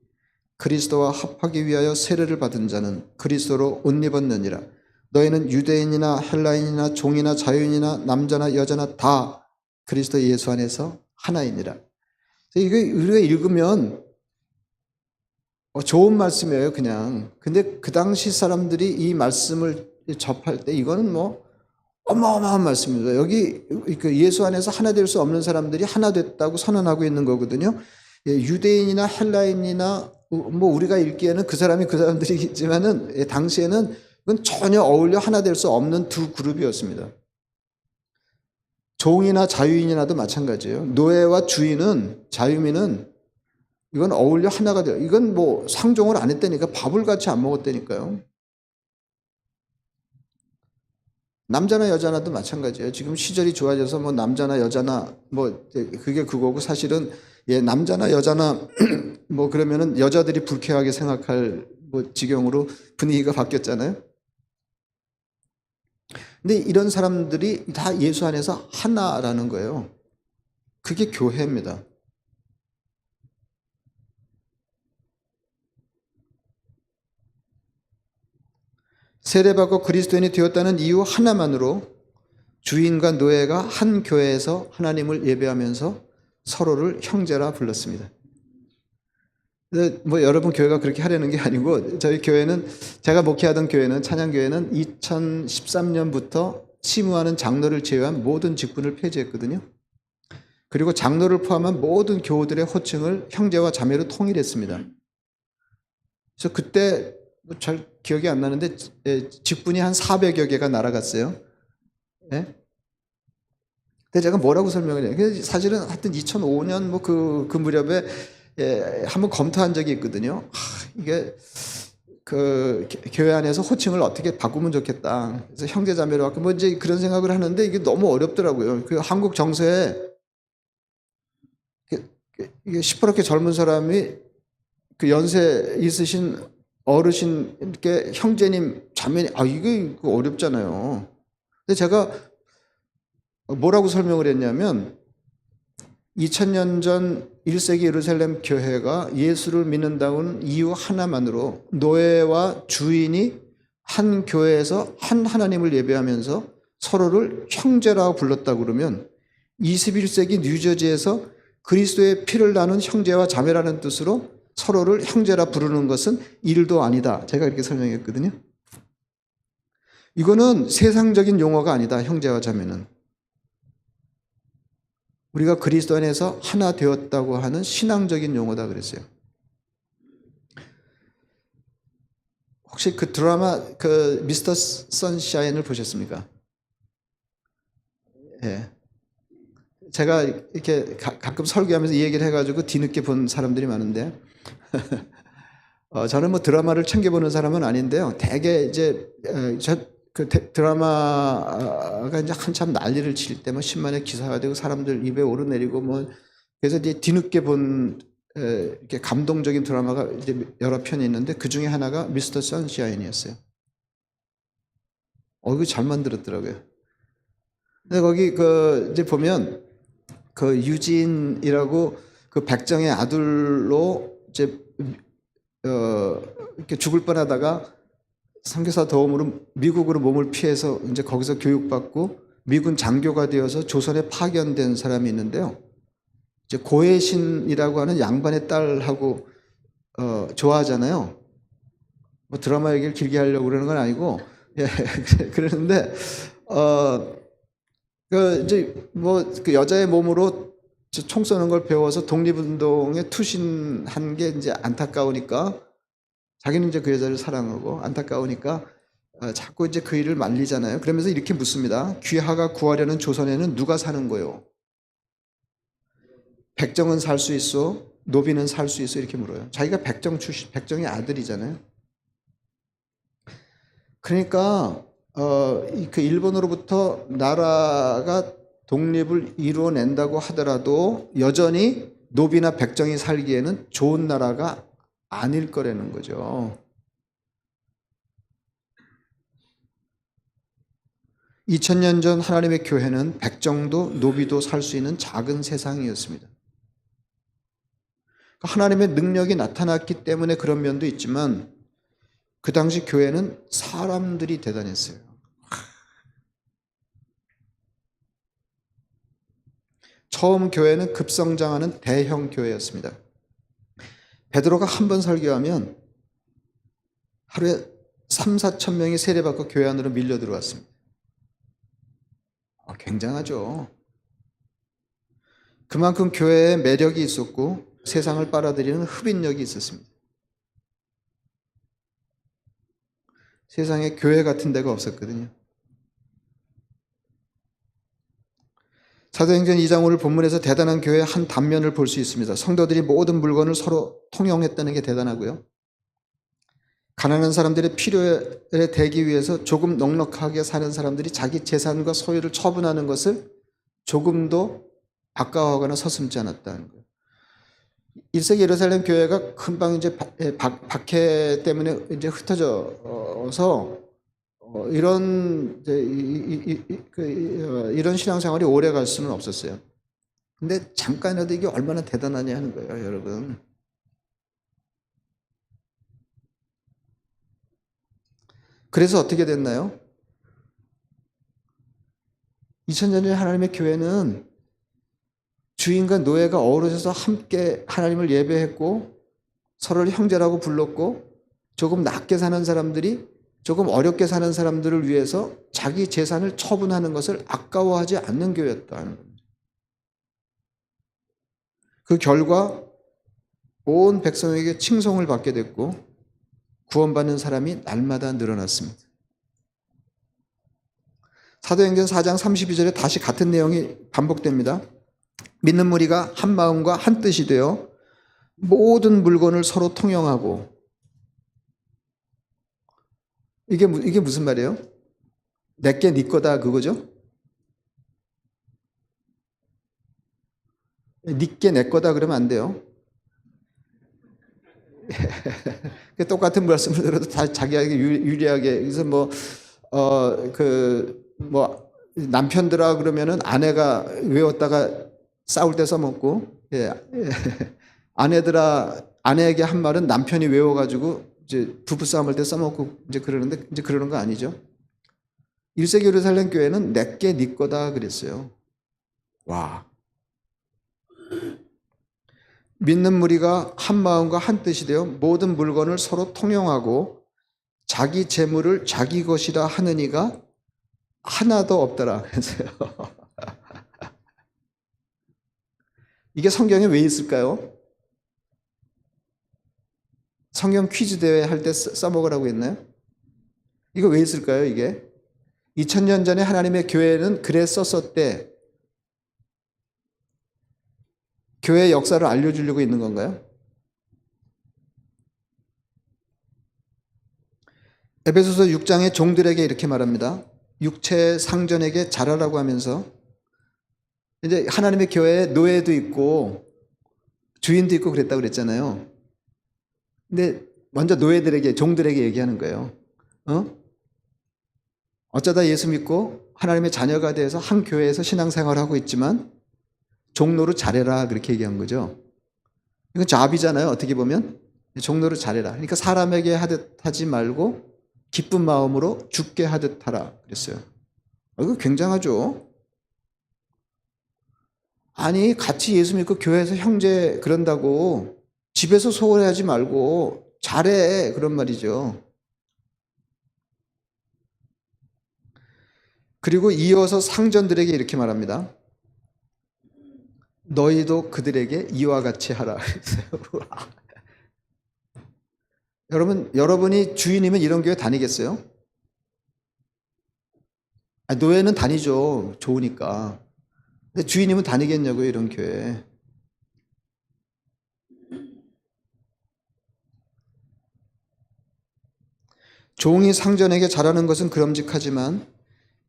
그리스도와 합하기 위하여 세례를 받은 자는 그리스도로 옷 입었느니라. 너희는 유대인이나 헬라인이나 종이나 자유인이나 남자나 여자나 다 그리스도 예수 안에서 하나이니라. 이거 우리가 읽으면 좋은 말씀이에요, 그냥. 근데 그 당시 사람들이 이 말씀을 접할 때 이거는 뭐 어마어마한 말씀입니다. 여기 예수 안에서 하나 될 수 없는 사람들이 하나 됐다고 선언하고 있는 거거든요. 유대인이나 헬라인이나 뭐 우리가 읽기에는 그 사람이 그 사람들이겠지만은 당시에는 그건 전혀 어울려 하나 될 수 없는 두 그룹이었습니다. 종이나 자유인이나도 마찬가지예요. 노예와 주인은 자유민은 이건 어울려 하나가 돼요. 이건 뭐 상종을 안 했다니까 밥을 같이 안 먹었다니까요. 남자나 여자나도 마찬가지예요. 지금 시절이 좋아져서 뭐 남자나 여자나 뭐 그게 그거고 사실은 남자나 여자나 뭐 그러면은 여자들이 불쾌하게 생각할 뭐 지경으로 분위기가 바뀌었잖아요. 근데 이런 사람들이 다 예수 안에서 하나라는 거예요. 그게 교회입니다. 세례받고 그리스도인이 되었다는 이유 하나만으로 주인과 노예가 한 교회에서 하나님을 예배하면서 서로를 형제라 불렀습니다. 뭐 여러분 교회가 그렇게 하려는 게 아니고 저희 교회는 제가 목회하던 교회는 찬양교회는 2013년부터 치무하는 장로를 제외한 모든 직분을 폐지했거든요. 그리고 장로를 포함한 모든 교우들의 호칭을 형제와 자매로 통일했습니다. 그래서 그때 잘 기억이 안 나는데 직분이 한 400여 개가 날아갔어요. 예? 근데 제가 뭐라고 설명을 해요? 사실은 하여튼 2005년 뭐 그 무렵에 한번 검토한 적이 있거든요. 이게 교회 안에서 호칭을 어떻게 바꾸면 좋겠다. 그래서 형제자매로 바꾸면 뭐 이제 그런 생각을 하는데 이게 너무 어렵더라고요. 그 한국 정서에 이게 시퍼렇게 젊은 사람이 그 연세 있으신 어르신께 형제님, 자매님, 이거 어렵잖아요. 근데 제가 뭐라고 설명을 했냐면 2000년 전 1세기 예루살렘 교회가 예수를 믿는다는 이유 하나만으로 노예와 주인이 한 교회에서 한 하나님을 예배하면서 서로를 형제라고 불렀다 그러면 21세기 뉴저지에서 그리스도의 피를 나눈 형제와 자매라는 뜻으로 서로를 형제라 부르는 것은 일도 아니다. 제가 이렇게 설명했거든요. 이거는 세상적인 용어가 아니다. 형제와 자매는. 우리가 그리스도 안에서 하나 되었다고 하는 신앙적인 용어다 그랬어요. 혹시 그 드라마 그 미스터 선샤인을 보셨습니까? 예. 제가 이렇게 가끔 설교하면서 이 얘기를 해가지고 뒤늦게 본 사람들이 많은데 저는 뭐 드라마를 챙겨보는 사람은 아닌데요. 대개 이제 드라마가 이제 한참 난리를 칠 때 뭐 신문에 기사가 되고 사람들 입에 오르내리고 뭐 그래서 이제 뒤늦게 본 이렇게 감동적인 드라마가 이제 여러 편이 있는데 그 중에 하나가 미스터 선샤인이었어요. 이거 잘 만들었더라고요. 근데 거기 이제 보면 그 유진이라고 그 백정의 아들로 이제 이렇게 죽을 뻔하다가 선교사 도움으로 미국으로 몸을 피해서 이제 거기서 교육받고 미군 장교가 되어서 조선에 파견된 사람이 있는데요. 이제 고혜신이라고 하는 양반의 딸하고 좋아하잖아요. 뭐 드라마 얘기를 길게 하려고 그러는 건 아니고 예, 그러는데 이제 뭐 그 여자의 몸으로 총 쏘는 걸 배워서 독립운동에 투신한 게 이제 안타까우니까 자기는 이제 그 여자를 사랑하고 안타까우니까 자꾸 이제 그 일을 말리잖아요. 그러면서 이렇게 묻습니다. 귀하가 구하려는 조선에는 누가 사는 거요? 백정은 살 수 있어? 노비는 살 수 있어? 이렇게 물어요. 자기가 백정 출신, 백정의 아들이잖아요. 그러니까 그 일본으로부터 나라가 독립을 이루어낸다고 하더라도 여전히 노비나 백정이 살기에는 좋은 나라가 아닐 거라는 거죠. 2000년 전 하나님의 교회는 백정도 노비도 살 수 있는 작은 세상이었습니다. 하나님의 능력이 나타났기 때문에 그런 면도 있지만 그 당시 교회는 사람들이 대단했어요. 처음 교회는 급성장하는 대형 교회였습니다. 베드로가 한 번 설교하면 하루에 3-4천 명이 세례받고 교회 안으로 밀려 들어왔습니다. 굉장하죠. 그만큼 교회에 매력이 있었고 세상을 빨아들이는 흡인력이 있었습니다. 세상에 교회 같은 데가 없었거든요. 사도행전 2장 오늘 본문에서 대단한 교회의 한 단면을 볼 수 있습니다. 성도들이 모든 물건을 서로 통용했다는 게 대단하고요. 가난한 사람들의 필요에 대기 위해서 조금 넉넉하게 사는 사람들이 자기 재산과 소유를 처분하는 것을 조금도 아까워하거나 서슴지 않았다는 거예요. 1세기 예루살렘 교회가 금방 이제 박해 때문에 이제 흩어져서 이런 신앙생활이 오래 갈 수는 없었어요. 근데 잠깐이라도 이게 얼마나 대단하냐 하는 거예요, 여러분. 그래서 어떻게 됐나요? 2000년 전에 하나님의 교회는 주인과 노예가 어우러져서 함께 하나님을 예배했고 서로를 형제라고 불렀고 조금 낮게 사는 사람들이 조금 어렵게 사는 사람들을 위해서 자기 재산을 처분하는 것을 아까워하지 않는 교회였다는 겁니다. 그 결과 온 백성에게 칭송을 받게 됐고 구원받는 사람이 날마다 늘어났습니다. 사도행전 4장 32절에 다시 같은 내용이 반복됩니다. 믿는 무리가 한 마음과 한 뜻이 되어 모든 물건을 서로 통용하고 이게 무슨 말이에요? 내게 네 거다 그거죠? 니께 내 거다 그러면 안 돼요. 똑같은 말씀을 들어도 다 자기에게 유리하게. 그래서 남편들아 그러면은 아내가 외웠다가 싸울 때 써먹고, 예. 아내에게 한 말은 남편이 외워가지고 이제 부부싸움할 때 써먹고 이제 그러는데 이제 그러는 거 아니죠? 1세기 예루살렘 교회는 내게 네 거다 그랬어요. 와. 믿는 무리가 한 마음과 한 뜻이 되어 모든 물건을 서로 통용하고 자기 재물을 자기 것이라 하는 이가 하나도 없더라. 그랬어요. 이게 성경에 왜 있을까요? 성경 퀴즈 대회 할 때 써먹으라고 했나요? 이거 왜 있을까요, 이게? 2000년 전에 하나님의 교회는 그래 썼었대. 교회의 역사를 알려주려고 있는 건가요? 에베소서 6장의 종들에게 이렇게 말합니다. 육체의 상전에게 잘하라고 하면서 이제 하나님의 교회에 노예도 있고 주인도 있고 그랬다고 그랬잖아요. 근데 먼저 노예들에게, 종들에게 얘기하는 거예요. 어쩌다 예수 믿고 하나님의 자녀가 돼서 한 교회에서 신앙생활을 하고 있지만 종로를 잘해라 그렇게 얘기한 거죠. 이건 잡이잖아요. 어떻게 보면 종로를 잘해라. 그러니까 사람에게 하듯 하지 말고 기쁜 마음으로 죽게 하듯 하라 그랬어요. 이거 굉장하죠. 아니 같이 예수 믿고 교회에서 형제 그런다고 집에서 소홀해하지 말고 잘해 그런 말이죠. 그리고 이어서 상전들에게 이렇게 말합니다. 너희도 그들에게 이와 같이 하라. 여러분이 주인이면 이런 교회 다니겠어요? 노예는 다니죠. 좋으니까. 근데 주인이면 다니겠냐고요, 이런 교회. 종이 상전에게 잘하는 것은 그럼직하지만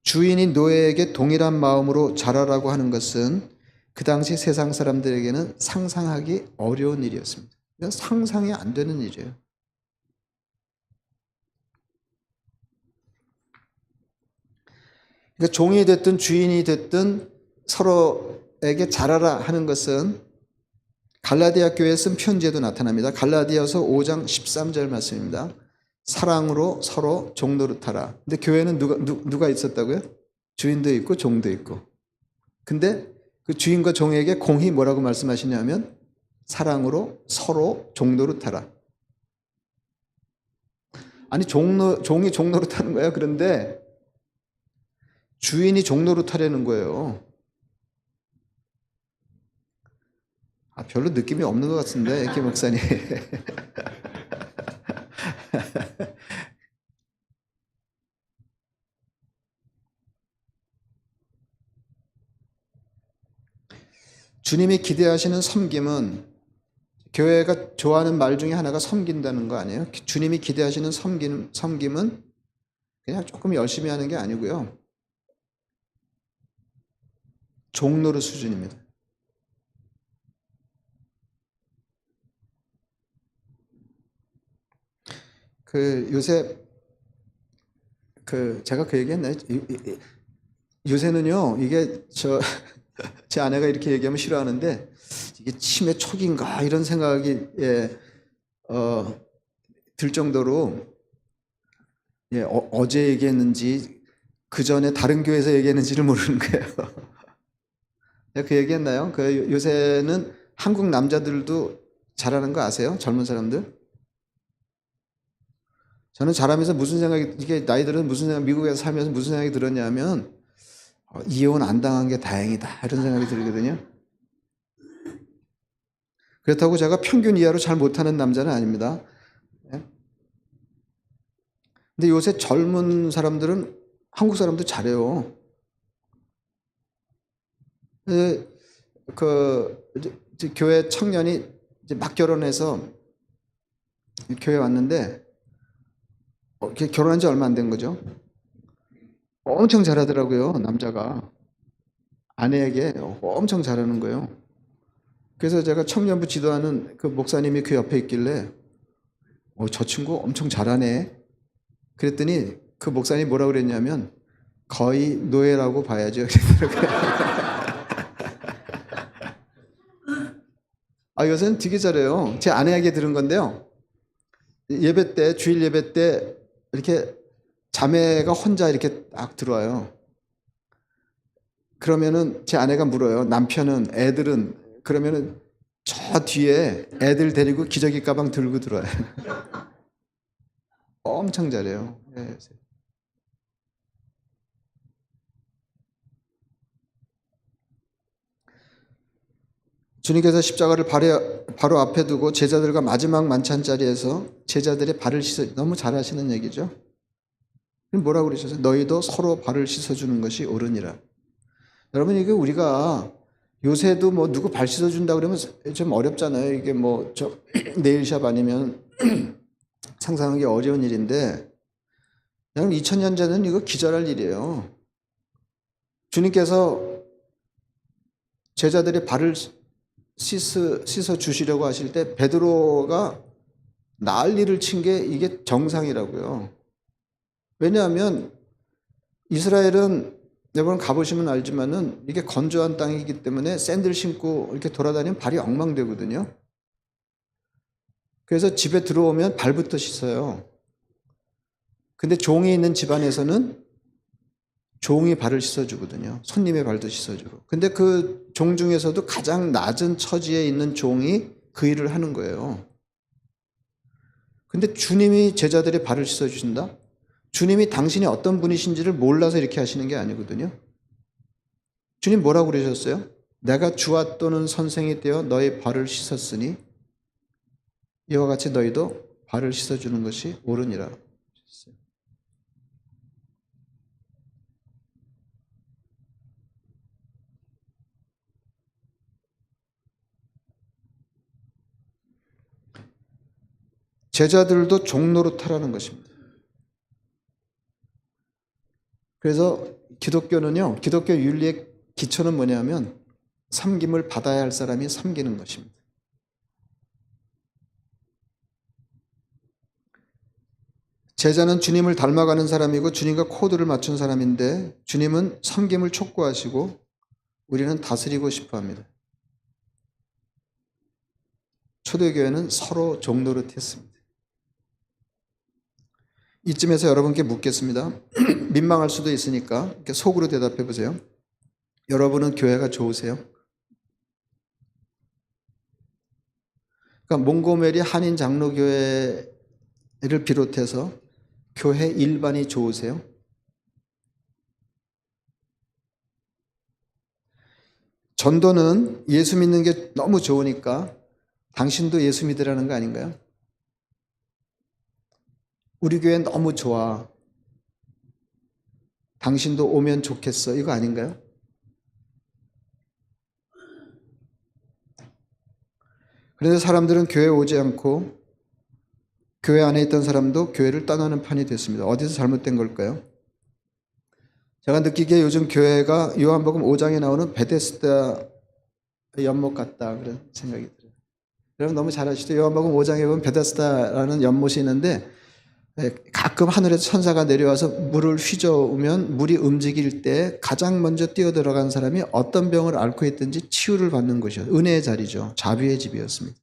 주인이 노예에게 동일한 마음으로 잘하라고 하는 것은 그 당시 세상 사람들에게는 상상하기 어려운 일이었습니다. 상상이 안 되는 일이에요. 그러니까 종이 됐든 주인이 됐든 서로에게 잘하라 하는 것은 갈라디아 교회에 쓴 편지에도 나타납니다. 갈라디아서 5장 13절 말씀입니다. 사랑으로 서로 종노릇하라. 근데 교회는 누가 있었다고요? 주인도 있고 종도 있고. 근데 그 주인과 종에게 공히 뭐라고 말씀하시냐면 사랑으로 서로 종노릇하라. 아니 종이 종노릇하는 거예요. 그런데 주인이 종노릇하려는 거예요. 별로 느낌이 없는 것 같은데 김 목사님. 주님이 기대하시는 섬김은 교회가 좋아하는 말 중에 하나가 섬긴다는 거 아니에요? 주님이 기대하시는 섬김은 그냥 조금 열심히 하는 게 아니고요. 종노릇 수준입니다. 요새 제가 그 얘기했나요? 요새는요, 이게 제 아내가 이렇게 얘기하면 싫어하는데 이게 치매 초기인가 이런 생각이 들 정도로 어제 얘기했는지 그 전에 다른 교회에서 얘기했는지를 모르는 거예요. 내가 그 얘기했나요? 요새는 한국 남자들도 잘하는 거 아세요? 젊은 사람들? 저는 잘하면서 무슨 생각이, 이게 나이 들어서 무슨 생각, 미국에서 살면서 무슨 생각이 들었냐면 이혼 안 당한 게 다행이다 이런 생각이 들거든요. 그렇다고 제가 평균 이하로 잘 못하는 남자는 아닙니다. 근데 요새 젊은 사람들은 한국 사람도 잘해요. 이제 교회 청년이 이제 막 결혼해서 교회 왔는데 결혼한 지 얼마 안 된 거죠. 엄청 잘하더라고요, 남자가. 아내에게 엄청 잘하는 거예요. 그래서 제가 청년부 지도하는 그 목사님이 그 옆에 있길래 저 친구 엄청 잘하네. 그랬더니 그 목사님이 뭐라고 그랬냐면 거의 노예라고 봐야죠. 요새는 되게 잘해요. 제 아내에게 들은 건데요. 예배 때, 주일 예배 때 이렇게 자매가 혼자 이렇게 딱 들어와요. 그러면은 제 아내가 물어요. 남편은, 애들은. 그러면은 저 뒤에 애들 데리고 기저귀 가방 들고 들어와요. 엄청 잘해요. 네. 주님께서 십자가를 바로 앞에 두고 제자들과 마지막 만찬 자리에서 제자들의 발을 너무 잘하시는 얘기죠. 뭐라고 그러셨어요? 너희도 서로 발을 씻어주는 것이 옳으니라. 여러분, 이게 우리가 요새도 뭐 누구 발 씻어준다 그러면 좀 어렵잖아요. 이게 뭐 네일샵 아니면 상상하기 어려운 일인데, 여러분 2000년 전에는 이거 기절할 일이에요. 주님께서 제자들의 발을 씻어 주시려고 하실 때 베드로가 난리를 친 게 이게 정상이라고요. 왜냐하면 이스라엘은 여러분 가보시면 알지만은 이게 건조한 땅이기 때문에 샌들 신고 이렇게 돌아다니면 발이 엉망되거든요. 그래서 집에 들어오면 발부터 씻어요. 근데 종이 있는 집안에서는 종이 발을 씻어주거든요. 손님의 발도 씻어주고. 근데 그 종 중에서도 가장 낮은 처지에 있는 종이 그 일을 하는 거예요. 근데 주님이 제자들의 발을 씻어주신다? 주님이 당신이 어떤 분이신지를 몰라서 이렇게 하시는 게 아니거든요. 주님 뭐라고 그러셨어요? 내가 주와 또는 선생이 되어 너의 발을 씻었으니 이와 같이 너희도 발을 씻어주는 것이 옳으니라. 제자들도 종노릇하라는 것입니다. 그래서 기독교는요, 기독교 윤리의 기초는 뭐냐면 섬김을 받아야 할 사람이 섬기는 것입니다. 제자는 주님을 닮아가는 사람이고 주님과 코드를 맞춘 사람인데 주님은 섬김을 촉구하시고 우리는 다스리고 싶어 합니다. 초대교회는 서로 종노릇했습니다. 이쯤에서 여러분께 묻겠습니다. 민망할 수도 있으니까 이렇게 속으로 대답해 보세요. 여러분은 교회가 좋으세요? 그러니까 몽고메리 한인 장로교회를 비롯해서 교회 일반이 좋으세요? 전도는 예수 믿는 게 너무 좋으니까 당신도 예수 믿으라는 거 아닌가요? 우리 교회 너무 좋아. 당신도 오면 좋겠어. 이거 아닌가요? 그런데 사람들은 교회에 오지 않고 교회 안에 있던 사람도 교회를 떠나는 판이 됐습니다. 어디서 잘못된 걸까요? 제가 느끼기에 요즘 교회가 요한복음 5장에 나오는 베데스다 연못 같다 그런 생각이 들어요. 여러분 너무 잘 아시죠? 요한복음 5장에 보면 베데스다라는 연못이 있는데 가끔 하늘에서 천사가 내려와서 물을 휘저으면 물이 움직일 때 가장 먼저 뛰어들어간 사람이 어떤 병을 앓고 있든지 치유를 받는 곳이었어요. 은혜의 자리죠. 자비의 집이었습니다.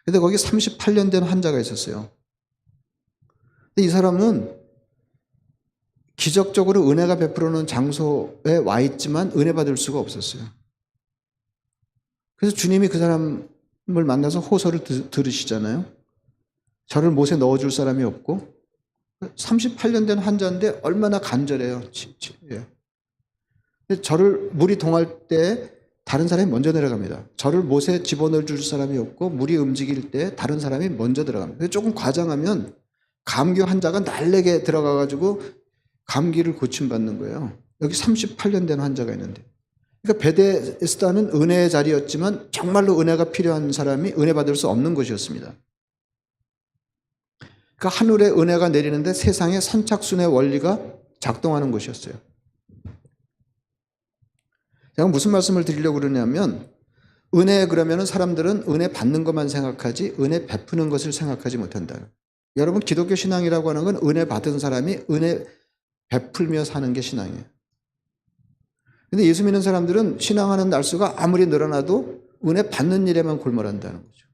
근데 거기 38년 된 환자가 있었어요. 근데 이 사람은 기적적으로 은혜가 베풀어놓은 장소에 와 있지만 은혜 받을 수가 없었어요. 그래서 주님이 그 사람을 만나서 호소를 들으시잖아요. 저를 못에 넣어줄 사람이 없고 38년 된 환자인데 얼마나 간절해요. 근데 저를 물이 동할 때 다른 사람이 먼저 내려갑니다. 저를 못에 집어넣어줄 사람이 없고 물이 움직일 때 다른 사람이 먼저 들어갑니다. 조금 과장하면 감기 환자가 날래게 들어가가지고 감기를 고침받는 거예요. 여기 38년 된 환자가 있는데. 그러니까 베데스다는 은혜의 자리였지만 정말로 은혜가 필요한 사람이 은혜 받을 수 없는 곳이었습니다. 그 하늘의 은혜가 내리는데 세상의 선착순의 원리가 작동하는 것이었어요. 제가 무슨 말씀을 드리려고 그러냐면 은혜 그러면 사람들은 은혜 받는 것만 생각하지 은혜 베푸는 것을 생각하지 못한다. 여러분 기독교 신앙이라고 하는 건 은혜 받은 사람이 은혜 베풀며 사는 게 신앙이에요. 근데 예수 믿는 사람들은 신앙하는 날수가 아무리 늘어나도 은혜 받는 일에만 골몰한다는 거죠.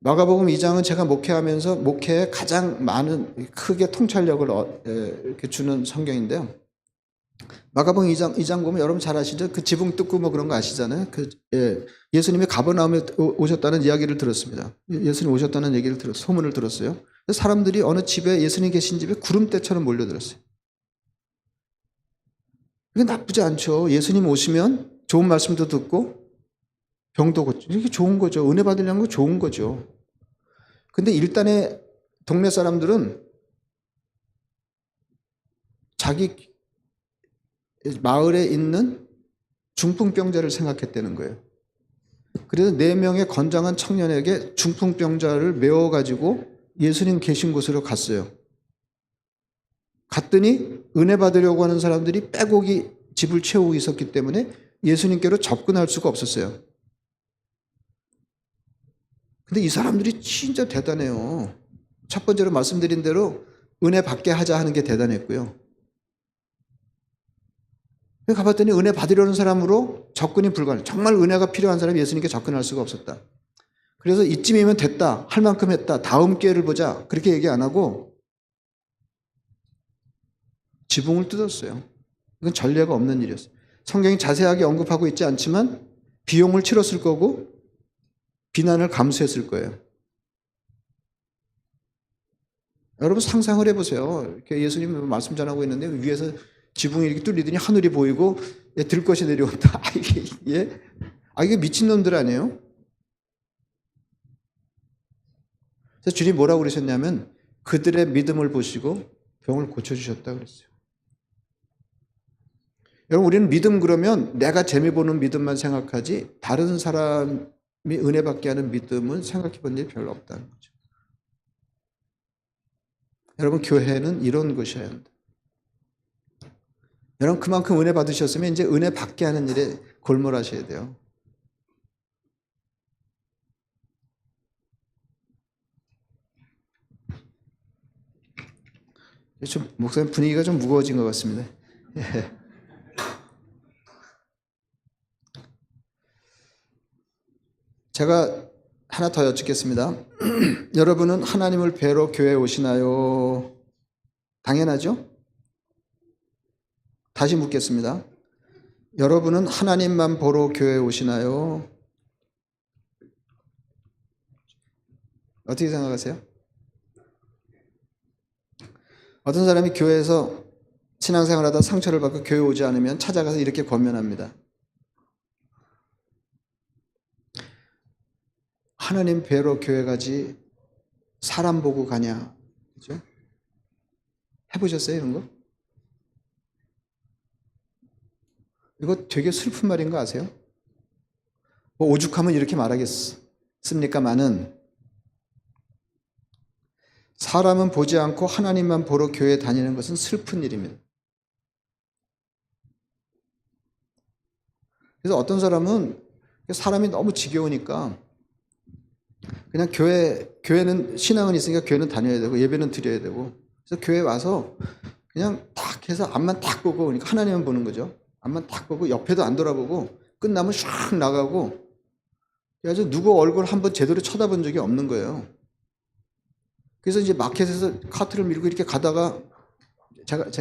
마가복음 2장은 제가 목회하면서 목회에 가장 많은 크게 통찰력을 이렇게 주는 성경인데요. 마가복음 2장 보면 여러분 잘 아시죠? 그 지붕 뜯고 뭐 그런 거 아시잖아요. 예수님이 가버나움에 오셨다는 이야기를 들었습니다. 예수님 오셨다는 얘기를 소문을 들었어요. 사람들이 어느 집에 예수님 계신 집에 구름대처럼 몰려들었어요. 이게 나쁘지 않죠. 예수님 오시면 좋은 말씀도 듣고 병도 고치고 이게 좋은 거죠. 은혜 받으려는 거 좋은 거죠. 근데 일단의 동네 사람들은 자기 마을에 있는 중풍병자를 생각했다는 거예요. 그래서 4명의 건장한 청년에게 중풍병자를 메워가지고 예수님 계신 곳으로 갔어요. 갔더니 은혜 받으려고 하는 사람들이 빼곡히 집을 채우고 있었기 때문에 예수님께로 접근할 수가 없었어요. 근데 이 사람들이 진짜 대단해요. 첫 번째로 말씀드린 대로 은혜 받게 하자 하는 게 대단했고요. 가봤더니 은혜 받으려는 사람으로 접근이 불가능. 정말 은혜가 필요한 사람이 예수님께 접근할 수가 없었다. 그래서 이쯤이면 됐다. 할 만큼 했다. 다음 기회를 보자. 그렇게 얘기 안 하고 지붕을 뜯었어요. 이건 전례가 없는 일이었어요. 성경이 자세하게 언급하고 있지 않지만 비용을 치렀을 거고 비난을 감수했을 거예요. 여러분 상상을 해보세요. 이렇게 예수님 말씀 전하고 있는데 위에서 지붕이 이렇게 뚫리더니 하늘이 보이고 들것이 내려온다. 이게 미친놈들 아니에요? 그래서 주님 뭐라고 그러셨냐면 그들의 믿음을 보시고 병을 고쳐주셨다 그랬어요. 여러분 우리는 믿음 그러면 내가 재미 보는 믿음만 생각하지 다른 사람이 은혜 받게 하는 믿음은 생각해 본 일이 별로 없다는 거죠. 여러분 교회는 이런 것이어야 한다. 여러분 그만큼 은혜 받으셨으면 이제 은혜 받게 하는 일에 골몰하셔야 돼요. 좀 목사님 분위기가 좀 무거워진 것 같습니다. 제가 하나 더 여쭙겠습니다. 여러분은 하나님을 뵈러 교회에 오시나요? 당연하죠? 다시 묻겠습니다. 여러분은 하나님만 보러 교회에 오시나요? 어떻게 생각하세요? 어떤 사람이 교회에서 신앙생활하다 상처를 받고 교회 오지 않으면 찾아가서 이렇게 권면합니다. 하나님 뵈러 교회 가지 사람 보고 가냐? 그죠? 해보셨어요 이런 거? 이거 되게 슬픈 말인 거 아세요? 뭐 오죽하면 이렇게 말하겠습니까마는 사람은 보지 않고 하나님만 보러 교회에 다니는 것은 슬픈 일입니다. 그래서 어떤 사람은 사람이 너무 지겨우니까 그냥 교회는 신앙은 있으니까 교회는 다녀야 되고 예배는 드려야 되고 그래서 교회에 와서 그냥 딱 해서 앞만 딱 보고 그러니까 하나님만 보는 거죠. 앞만 딱 보고 옆에도 안 돌아보고 끝나면 샥 나가고 그래서 누구 얼굴 한번 제대로 쳐다본 적이 없는 거예요. 그래서 이제 마켓에서 카트를 밀고 이렇게 가다가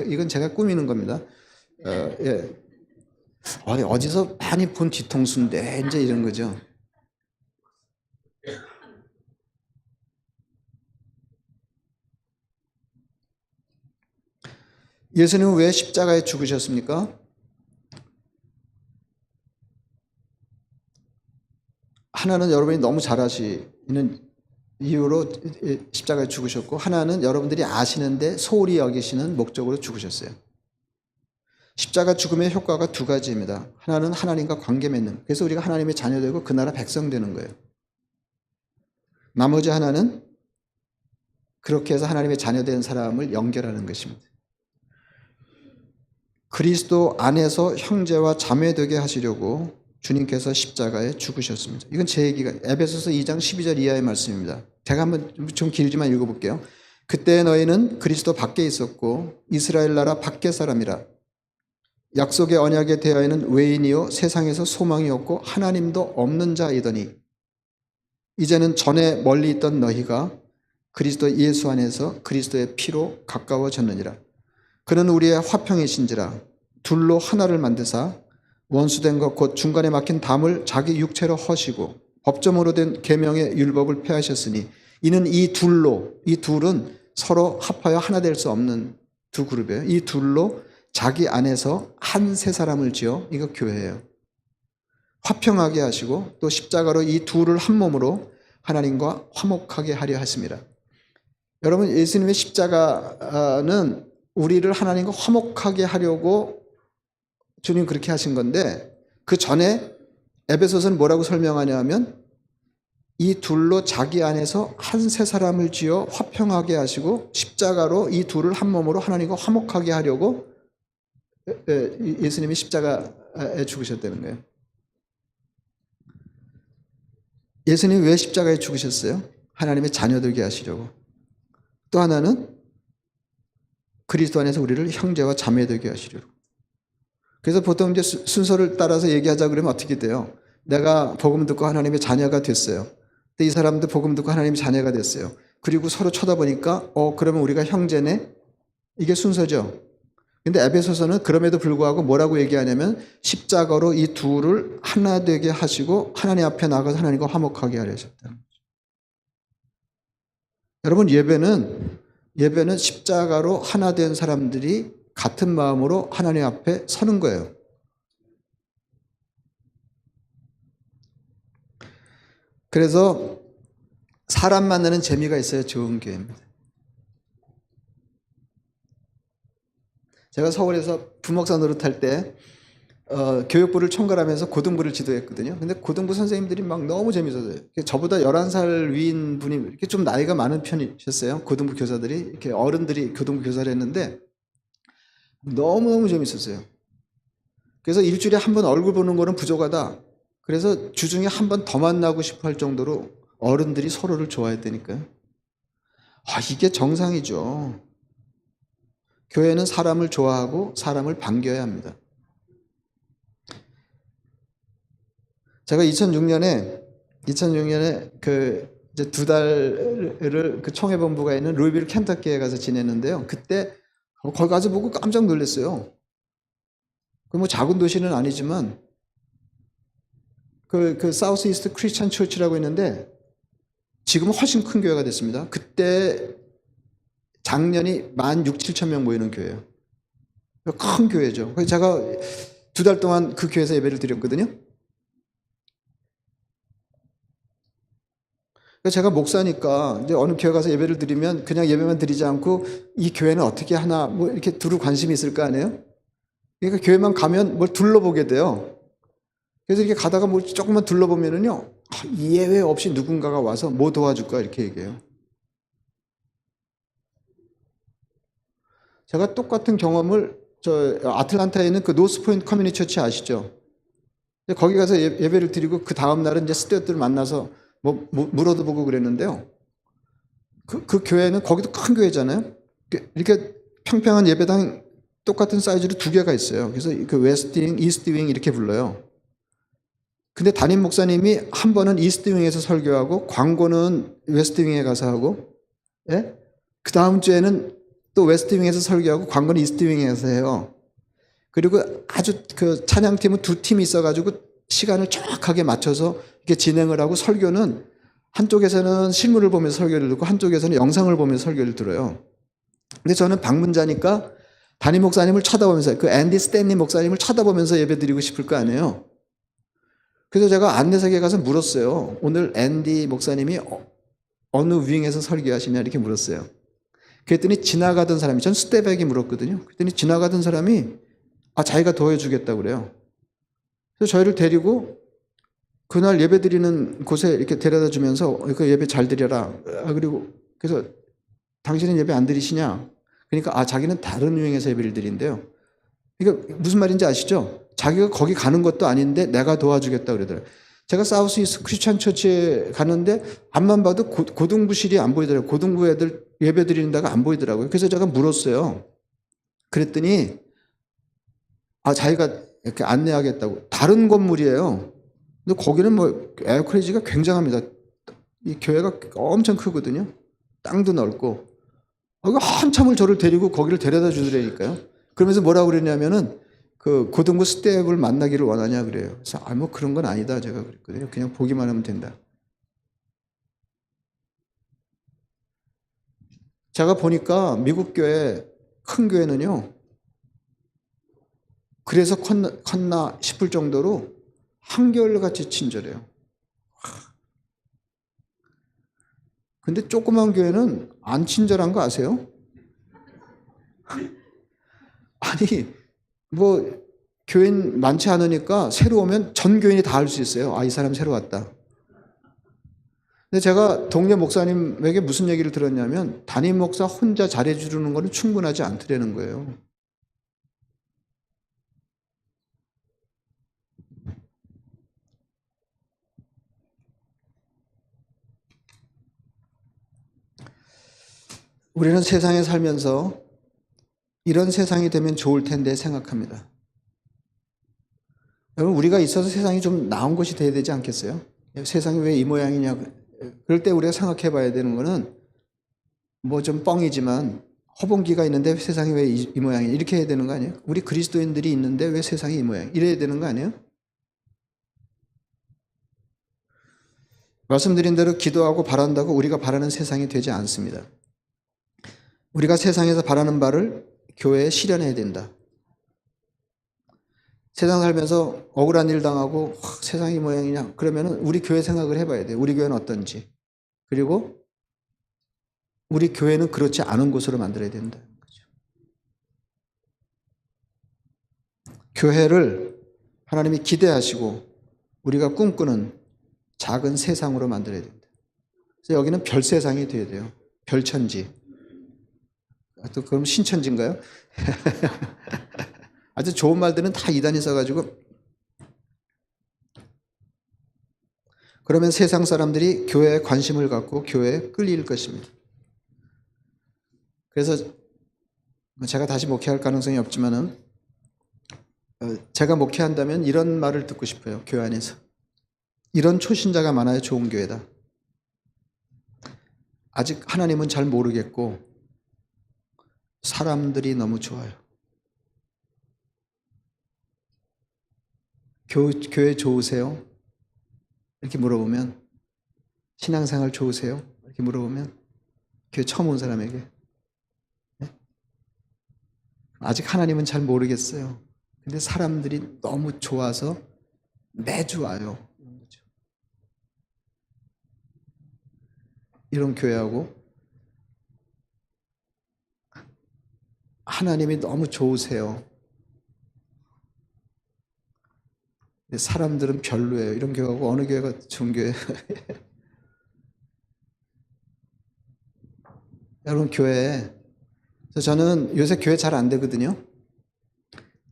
이건 제가 꾸미는 겁니다. 어디서 많이 본 뒤통수인데 이제 이런 거죠. 예수님은 왜 십자가에 죽으셨습니까? 하나는 여러분이 너무 잘 아시는 이유로 십자가에 죽으셨고 하나는 여러분들이 아시는데 소홀히 여기시는 목적으로 죽으셨어요. 십자가 죽음의 효과가 두 가지입니다. 하나는 하나님과 관계 맺는, 그래서 우리가 하나님의 자녀되고 그 나라 백성 되는 거예요. 나머지 하나는 그렇게 해서 하나님의 자녀된 사람을 연결하는 것입니다. 그리스도 안에서 형제와 자매되게 하시려고 주님께서 십자가에 죽으셨습니다. 이건 제 얘기가 에베소서 2장 12절 이하의 말씀입니다. 제가 한번 좀 길지만 읽어볼게요. 그때 너희는 그리스도 밖에 있었고 이스라엘 나라 밖의 사람이라. 약속의 언약에 대하여는 외인이요 세상에서 소망이 없고 하나님도 없는 자이더니 이제는 전에 멀리 있던 너희가 그리스도 예수 안에서 그리스도의 피로 가까워졌느니라. 그는 우리의 화평이신지라. 둘로 하나를 만드사 원수된 것 곧 중간에 막힌 담을 자기 육체로 허시고 법정으로 된 계명의 율법을 폐하셨으니 이는 이 둘은 서로 합하여 하나 될 수 없는 두 그룹이에요. 이 둘로 자기 안에서 한 세 사람을 지어, 이거 교회예요. 화평하게 하시고 또 십자가로 이 둘을 한 몸으로 하나님과 화목하게 하려 하십니다. 여러분, 예수님의 십자가는 우리를 하나님과 화목하게 하려고 주님 그렇게 하신 건데, 그 전에 에베소서는 뭐라고 설명하냐면 이 둘로 자기 안에서 한 세 사람을 지어 화평하게 하시고 십자가로 이 둘을 한 몸으로 하나님과 화목하게 하려고 예수님이 십자가에 죽으셨다는 거예요. 예수님이 왜 십자가에 죽으셨어요? 하나님의 자녀 되게 하시려고. 또 하나는 그리스도 안에서 우리를 형제와 자매 되게 하시려고. 그래서 보통 이제 순서를 따라서 얘기하자 그러면 어떻게 돼요? 내가 복음 듣고 하나님의 자녀가 됐어요. 근데 이 사람도 복음 듣고 하나님의 자녀가 됐어요. 그리고 서로 쳐다보니까 그러면 우리가 형제네? 이게 순서죠. 근데 에베소서는 그럼에도 불구하고 뭐라고 얘기하냐면 십자가로 이 둘을 하나 되게 하시고 하나님 앞에 나가서 하나님과 화목하게 하려 하셨다는 거죠. 여러분, 예배는 십자가로 하나 된 사람들이 같은 마음으로 하나님 앞에 서는 거예요. 그래서 사람 만나는 재미가 있어야 좋은 교회입니다. 제가 서울에서 부목사 노릇할 때 교육부를 총괄하면서 고등부를 지도했거든요. 근데 고등부 선생님들이 막 너무 재밌었어요. 저보다 11살 위인 분이 이렇게 좀 나이가 많은 편이셨어요. 고등부 교사들이, 이렇게 어른들이 교등부 교사를 했는데 너무너무 재밌었어요. 그래서 일주일에 한 번 얼굴 보는 거는 부족하다. 그래서 주중에 한 번 더 만나고 싶어 할 정도로 어른들이 서로를 좋아했다니까요. 이게 정상이죠. 교회는 사람을 좋아하고 사람을 반겨야 합니다. 제가 2006년에 이제 두 달을 그 총회본부가 있는 루이빌 켄터키에 가서 지냈는데요. 그때 거기 가서 보고 깜짝 놀랐어요. 그 작은 도시는 아니지만 그 사우스 이스트 크리스천 처치라고 있는데 지금은 훨씬 큰 교회가 됐습니다. 그때 작년이 16,000-17,000명 모이는 교회예요. 큰 교회죠. 그래서 제가 두 달 동안 그 교회에서 예배를 드렸거든요. 그래서 제가 목사니까 이제 어느 교회 가서 예배를 드리면 그냥 예배만 드리지 않고 이 교회는 어떻게 하나 뭐 이렇게 두루 관심이 있을 거 아니에요? 그러니까 교회만 가면 뭘 둘러보게 돼요. 그래서 이렇게 가다가 뭐 조금만 둘러보면은요, 예외 없이 누군가가 와서 뭐 도와줄까 이렇게 얘기해요. 제가 똑같은 경험을 아틀란타에 있는 그 노스포인트 커뮤니티 처치 아시죠? 거기 가서 예배를 드리고 그 다음 날은 이제 스튜어트를 만나서 뭐 물어도 보고 그랬는데요. 그 교회는 거기도 큰 교회잖아요. 이렇게 평평한 예배당 똑같은 사이즈로 두 개가 있어요. 그래서 그 웨스트 윙, 이스트 윙 이렇게 불러요. 근데 담임 목사님이 한 번은 이스트 윙에서 설교하고 광고는 웨스트 윙에 가서 하고, 예? 그 다음 주에는 또 웨스트 윙에서 설교하고 광고는 이스트 윙에서 해요. 그리고 아주 그 찬양팀은 두 팀이 있어가지고 시간을 정확하게 맞춰서 이렇게 진행을 하고, 설교는 한쪽에서는 실물을 보면서 설교를 듣고 한쪽에서는 영상을 보면서 설교를 들어요. 근데 저는 방문자니까 담임 목사님을 쳐다보면서, 그 앤디 스탠리 목사님을 쳐다보면서 예배 드리고 싶을 거 아니에요. 그래서 제가 안내석에 가서 물었어요. 오늘 앤디 목사님이 어느 윙에서 설교하시냐 이렇게 물었어요. 그랬더니 지나가던 사람이, 전 스테백이 물었거든요. 그랬더니 지나가던 사람이 자기가 도와주겠다고 그래요. 그래서 저희를 데리고 그날 예배 드리는 곳에 이렇게 데려다 주면서 그 예배 잘 드려라. 그리고 그래서 당신은 예배 안 드리시냐? 그러니까 자기는 다른 유형에서 예배를 드린대요. 그러니까 무슨 말인지 아시죠? 자기가 거기 가는 것도 아닌데 내가 도와주겠다 그러더라고요. 제가 사우스 이스트 크리스천 처치에 가는데 앞만 봐도 고등부실이 안 보이더라고요. 고등부 애들 예배 드리는 데가 안 보이더라고요. 그래서 제가 물었어요. 그랬더니 자기가 이렇게 안내하겠다고. 다른 건물이에요. 근데 거기는 뭐 에어컨이지가 굉장합니다. 이 교회가 엄청 크거든요. 땅도 넓고. 한참을 저를 데리고 거기를 데려다 주더라니까요. 그러면서 뭐라고 그랬냐면은 그 고등부 스텝을 만나기를 원하냐 그래요. 그래서 뭐 그런 건 아니다 제가 그랬거든요. 그냥 보기만 하면 된다. 제가 보니까 미국 교회 큰 교회는요. 그래서 컸나 싶을 정도로 한결같이 친절해요. 근데 조그만 교회는 안 친절한 거 아세요? 아니 뭐 교인 많지 않으니까 새로 오면 전 교인이 다 알 수 있어요. 이 사람 새로 왔다. 근데 제가 동네 목사님에게 무슨 얘기를 들었냐면 담임 목사 혼자 잘해주는 거는 충분하지 않더라는 거예요. 우리는 세상에 살면서 이런 세상이 되면 좋을 텐데 생각합니다. 여러분 우리가 있어서 세상이 좀 나은 것이 돼야 되지 않겠어요? 세상이 왜 이 모양이냐. 그럴 때 우리가 생각해 봐야 되는 거는 뭐 좀 뻥이지만 허봉기가 있는데 세상이 왜 이 모양이냐 이렇게 해야 되는 거 아니에요? 우리 그리스도인들이 있는데 왜 세상이 이 모양 이래야 되는 거 아니에요? 말씀드린 대로 기도하고 바란다고 우리가 바라는 세상이 되지 않습니다. 우리가 세상에서 바라는 바를 교회에 실현해야 된다. 세상 살면서 억울한 일 당하고 세상이 모양이냐 그러면 우리 교회 생각을 해봐야 돼요. 우리 교회는 어떤지. 그리고 우리 교회는 그렇지 않은 곳으로 만들어야 된다. 교회를 하나님이 기대하시고 우리가 꿈꾸는 작은 세상으로 만들어야 된다. 그래서 여기는 별 세상이 돼야 돼요. 별천지. 또 그럼 신천지인가요? 아주 좋은 말들은 다 이단이 써가지고 그러면 세상 사람들이 교회에 관심을 갖고 교회에 끌릴 것입니다. 그래서 제가 다시 목회할 가능성이 없지만은 제가 목회한다면 이런 말을 듣고 싶어요. 교회 안에서 이런 초신자가 많아야 좋은 교회다. 아직 하나님은 잘 모르겠고 사람들이 너무 좋아요. 교회 좋으세요? 이렇게 물어보면 신앙생활 좋으세요? 이렇게 물어보면 교회 처음 온 사람에게 아직 하나님은 잘 모르겠어요. 근데 사람들이 너무 좋아서 매주 와요. 이런 교회하고 하나님이 너무 좋으세요. 사람들은 별로예요. 이런 교회하고 어느 교회가 좋은 교회예요? 여러분 교회 저는 요새 교회 잘 안 되거든요.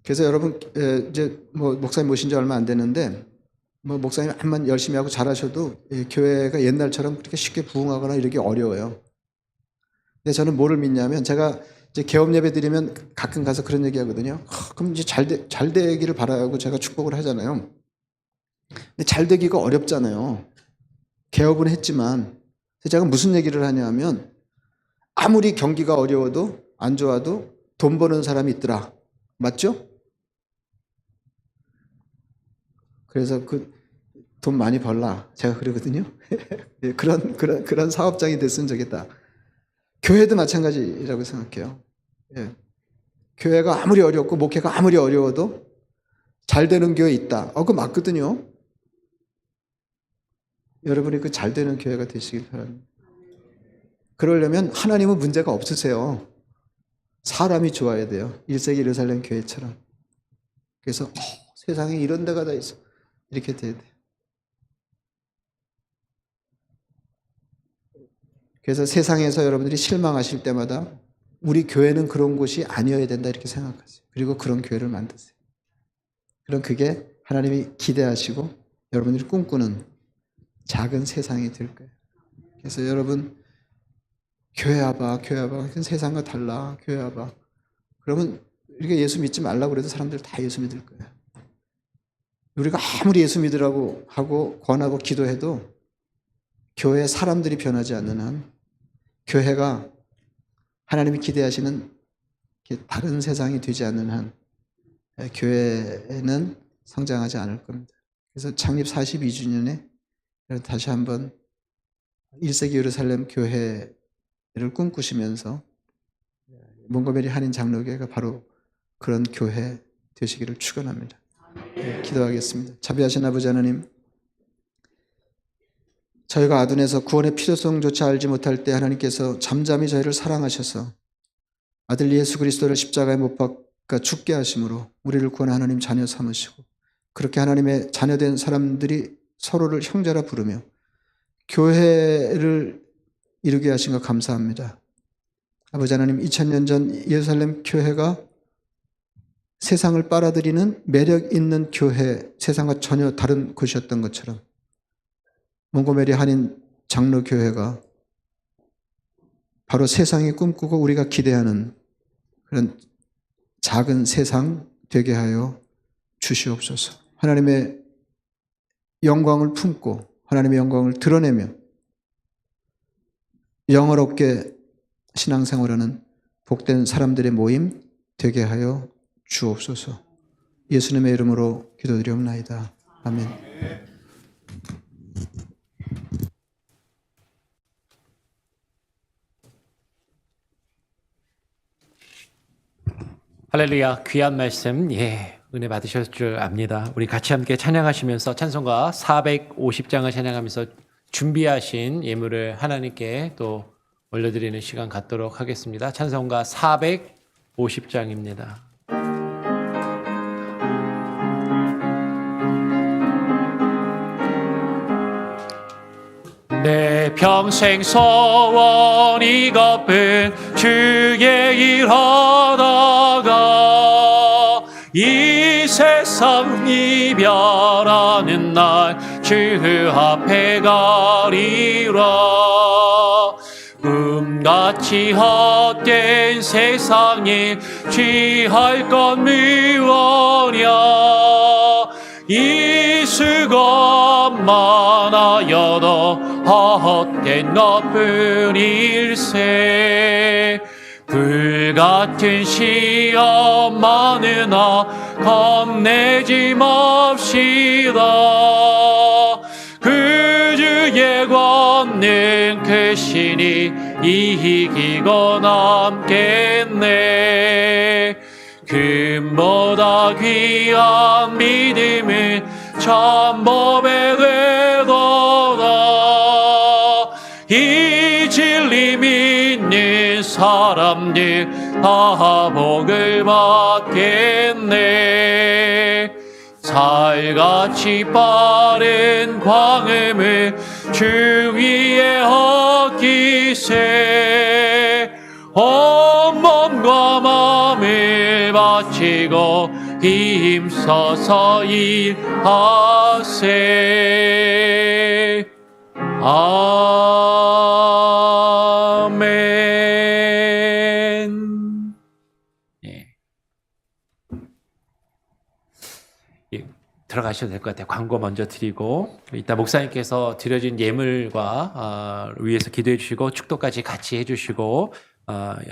그래서 여러분 이제 뭐 목사님 모신 지 얼마 안 됐는데 뭐 목사님 한번 열심히 하고 잘하셔도 교회가 옛날처럼 그렇게 쉽게 부흥하거나 이러기 어려워요. 근데 저는 뭐를 믿냐면 제가 이제 개업 예배 드리면 가끔 가서 그런 얘기 하거든요. 그럼 이제 잘 되기를 바라고 제가 축복을 하잖아요. 근데 잘 되기가 어렵잖아요. 개업은 했지만. 제가 무슨 얘기를 하냐면 아무리 경기가 어려워도 안 좋아도 돈 버는 사람이 있더라. 맞죠? 그래서 그 돈 많이 벌라. 제가 그러거든요. 그런 사업장이 됐으면 좋겠다. 교회도 마찬가지라고 생각해요. 예. 교회가 아무리 어렵고 목회가 아무리 어려워도 잘 되는 교회 있다. 그거 맞거든요. 여러분이 그 잘 되는 교회가 되시길 바랍니다. 그러려면 하나님은 문제가 없으세요. 사람이 좋아야 돼요. 1세기 예루살렘 교회처럼. 그래서 세상에 이런 데가 다 있어. 이렇게 돼야 돼. 그래서 세상에서 여러분들이 실망하실 때마다 우리 교회는 그런 곳이 아니어야 된다 이렇게 생각하세요. 그리고 그런 교회를 만드세요. 그럼 그게 하나님이 기대하시고 여러분들이 꿈꾸는 작은 세상이 될 거예요. 그래서 여러분 교회 와봐, 교회 와봐. 세상과 달라, 교회 와봐. 그러면 우리가 예수 믿지 말라고 그래도 사람들 다 예수 믿을 거예요. 우리가 아무리 예수 믿으라고 하고 권하고 기도해도 교회 사람들이 변하지 않는 한 교회가 하나님이 기대하시는 다른 세상이 되지 않는 한 교회는 성장하지 않을 겁니다. 그래서 창립 42주년에 다시 한번 1세기 예루살렘 교회를 꿈꾸시면서 몽고메리 한인 장로교회가 바로 그런 교회 되시기를 축원합니다. 기도하겠습니다. 자비하신 아버지 하나님, 저희가 아둔해서 구원의 필요성조차 알지 못할 때 하나님께서 잠잠히 저희를 사랑하셔서 아들 예수 그리스도를 십자가에 못 박아 죽게 하심으로 우리를 구원한 하나님 자녀 삼으시고, 그렇게 하나님의 자녀된 사람들이 서로를 형제라 부르며 교회를 이루게 하신 것 감사합니다. 아버지 하나님, 2000년 전 예루살렘 교회가 세상을 빨아들이는 매력 있는 교회, 세상과 전혀 다른 곳이었던 것처럼 몽고메리 한인 장로교회가 바로 세상이 꿈꾸고 우리가 기대하는 그런 작은 세상 되게 하여 주시옵소서. 하나님의 영광을 품고 하나님의 영광을 드러내며 영어롭게 신앙생활하는 복된 사람들의 모임 되게 하여 주옵소서. 예수님의 이름으로 기도드리옵나이다. 아멘. 할렐루야. 귀한 말씀, 은혜 받으셨을 줄 압니다. 우리 같이 함께 찬양하시면서 찬송가 450장을 찬양하면서 준비하신 예물을 하나님께 또 올려드리는 시간 갖도록 하겠습니다. 찬송가 450장입니다. 내 평생 소원이 거쁜 주의 일 하다가 이 세상 이별하는 날 주 앞에 가리라. 같이 헛된 세상에 취할 건 무엇이냐. 이 수고만 하여도 헛된 것뿐일세. 불같은 시험 많으나 겁내지 맙시다. 그 주의 권능 크시니 이기고 남겠네. 금보다 귀한 믿음은 참법에 되도다. 이 진리 믿는 사람들 다 복을 받겠네. 살같이 빠른 광음을 주 위에 헛기세. 온 몸과 마음을 바치고 힘써서 일하세. 아멘. 들어가셔도 될 것 같아요. 광고 먼저 드리고 이따 목사님께서 드려진 예물과 위에서 기도해 주시고 축도까지 같이 해주시고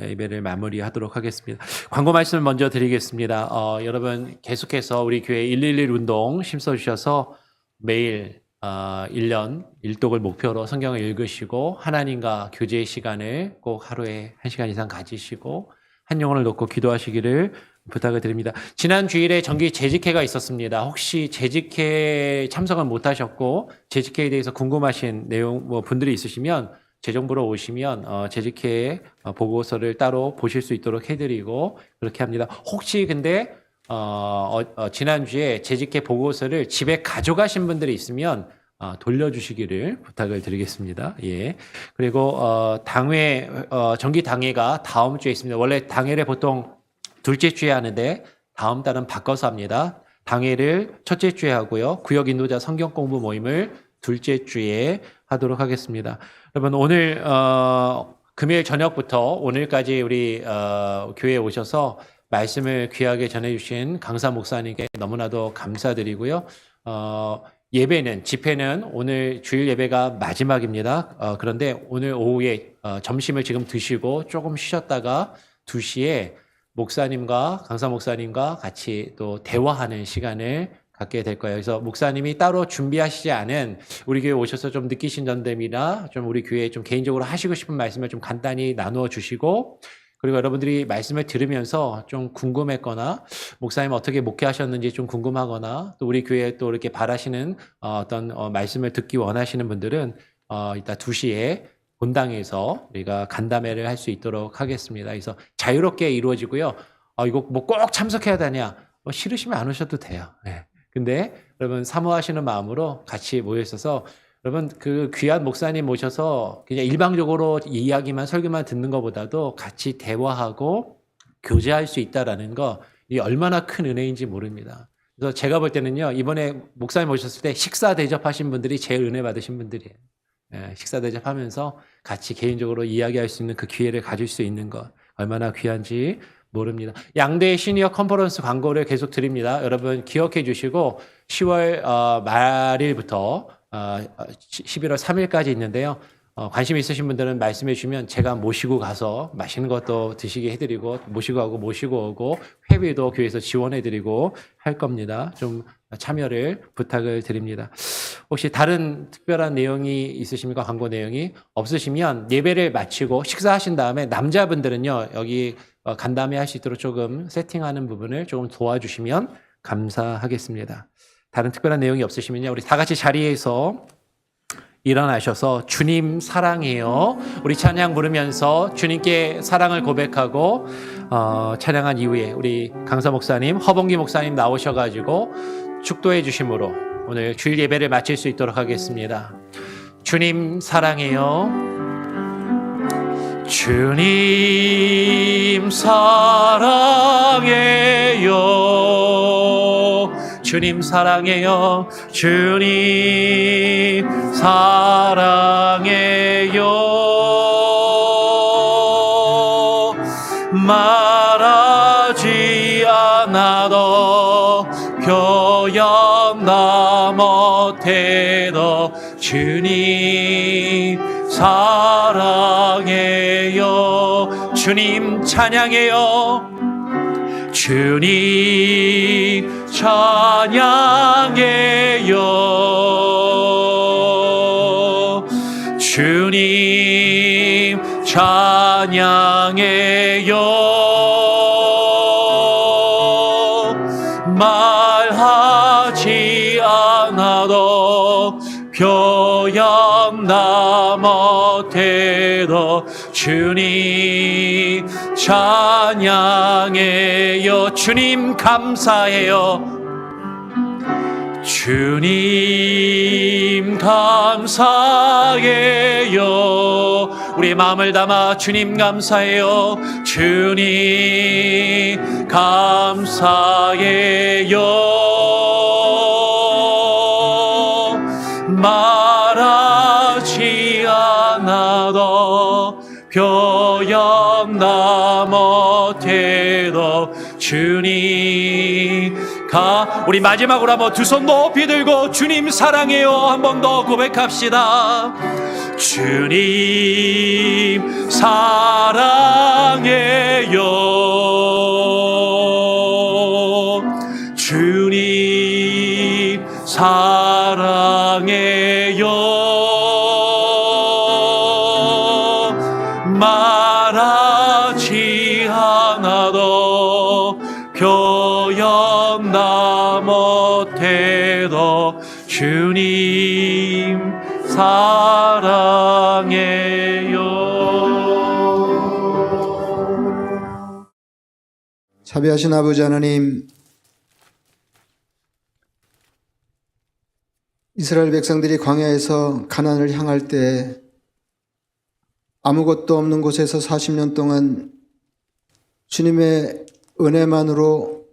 예배를 마무리하도록 하겠습니다. 광고 말씀을 먼저 드리겠습니다. 여러분 계속해서 우리 교회 111 운동 심어주셔서 매일 1년 1독을 목표로 성경을 읽으시고 하나님과 교제의 시간을 꼭 하루에 1시간 이상 가지시고 한 영혼을 놓고 기도하시기를 부탁을 드립니다. 지난 주일에 정기 재직회가 있었습니다. 혹시 재직회 참석을 못하셨고 재직회에 대해서 궁금하신 내용 분들이 있으시면 재정부로 오시면 재직회 보고서를 따로 보실 수 있도록 해드리고 그렇게 합니다. 혹시 근데 지난주에 재직회 보고서를 집에 가져가신 분들이 있으면 돌려주시기를 부탁을 드리겠습니다. 예. 그리고 당회 정기 당회가 다음 주에 있습니다. 원래 당회를 보통 둘째 주에 하는데 다음 달은 바꿔서 합니다. 당회를 첫째 주에 하고요. 구역 인도자 성경 공부 모임을 둘째 주에 하도록 하겠습니다. 여러분 오늘 금요일 저녁부터 오늘까지 우리 교회에 오셔서 말씀을 귀하게 전해주신 강사 목사님께 너무나도 감사드리고요. 예배는 집회는 오늘 주일 예배가 마지막입니다. 그런데 오늘 오후에 점심을 지금 드시고 조금 쉬셨다가 2시에 목사님과 강사 목사님과 같이 또 대화하는 시간을 갖게 될 거예요. 그래서 목사님이 따로 준비하시지 않은 우리 교회 오셔서 좀 느끼신 점들이나 좀 우리 교회에 좀 개인적으로 하시고 싶은 말씀을 좀 간단히 나누어 주시고 그리고 여러분들이 말씀을 들으면서 좀 궁금했거나 목사님 어떻게 목회하셨는지 좀 궁금하거나 또 우리 교회에 또 이렇게 바라시는 어떤 말씀을 듣기 원하시는 분들은 이따 2시에 본당에서 우리가 간담회를 할 수 있도록 하겠습니다. 그래서 자유롭게 이루어지고요. 이거 뭐 꼭 참석해야 되냐? 싫으시면 안 오셔도 돼요. 네. 근데 여러분 사모하시는 마음으로 같이 모여 있어서 여러분 그 귀한 목사님 모셔서 그냥 일방적으로 이야기만 설교만 듣는 것보다도 같이 대화하고 교제할 수 있다라는 거 이 얼마나 큰 은혜인지 모릅니다. 그래서 제가 볼 때는요 이번에 목사님 모셨을 때 식사 대접하신 분들이 제일 은혜 받으신 분들이에요. 예, 식사 대접하면서 같이 개인적으로 이야기할 수 있는 그 기회를 가질 수 있는 것 얼마나 귀한지 모릅니다. 양대 시니어 컨퍼런스 광고를 계속 드립니다. 여러분 기억해 주시고 10월 말일부터 11월 3일까지 있는데요. 관심 있으신 분들은 말씀해 주시면 제가 모시고 가서 맛있는 것도 드시게 해드리고 모시고 오고 회비도 교회에서 지원해드리고 할 겁니다. 좀 참여를 부탁을 드립니다. 혹시 다른 특별한 내용이 있으십니까? 광고 내용이 없으시면 예배를 마치고 식사하신 다음에 남자분들은요 여기 간담회 할 수 있도록 조금 세팅하는 부분을 조금 도와주시면 감사하겠습니다. 다른 특별한 내용이 없으시면요 우리 다 같이 자리에서 일어나셔서 주님 사랑해요. 우리 찬양 부르면서 주님께 사랑을 고백하고 찬양한 이후에 우리 강사 목사님, 허봉기 목사님 나오셔가지고 축도해 주심으로 오늘 주일 예배를 마칠 수 있도록 하겠습니다. 주님 사랑해요. 주님 사랑해요. 주님 사랑해요. 주님 사랑해요. 말하지 않아도 표현다 못해도 주님 사랑해요. 주님 찬양해요. 주님 찬양해요. 주님 찬양해요. 말하지 않아도 표현다 못해도 주님 찬양해요. 주님 감사해요. 주님 감사해요. 우리의 마음을 담아 주님 감사해요. 주님 감사해요. 말하지 않아도 표현다 못해도 주님 우리 마지막으로 한번 두 손 높이 들고 주님 사랑해요 한 번 더 고백합시다. 주님 사랑해요. 주님 사랑해요. 말하지 않아도 표현다 못해도 주님 사랑해요. 자비하신 아버지 하나님, 이스라엘 백성들이 광야에서 가나안을 향할 때 아무것도 없는 곳에서 40년 동안 주님의 은혜만으로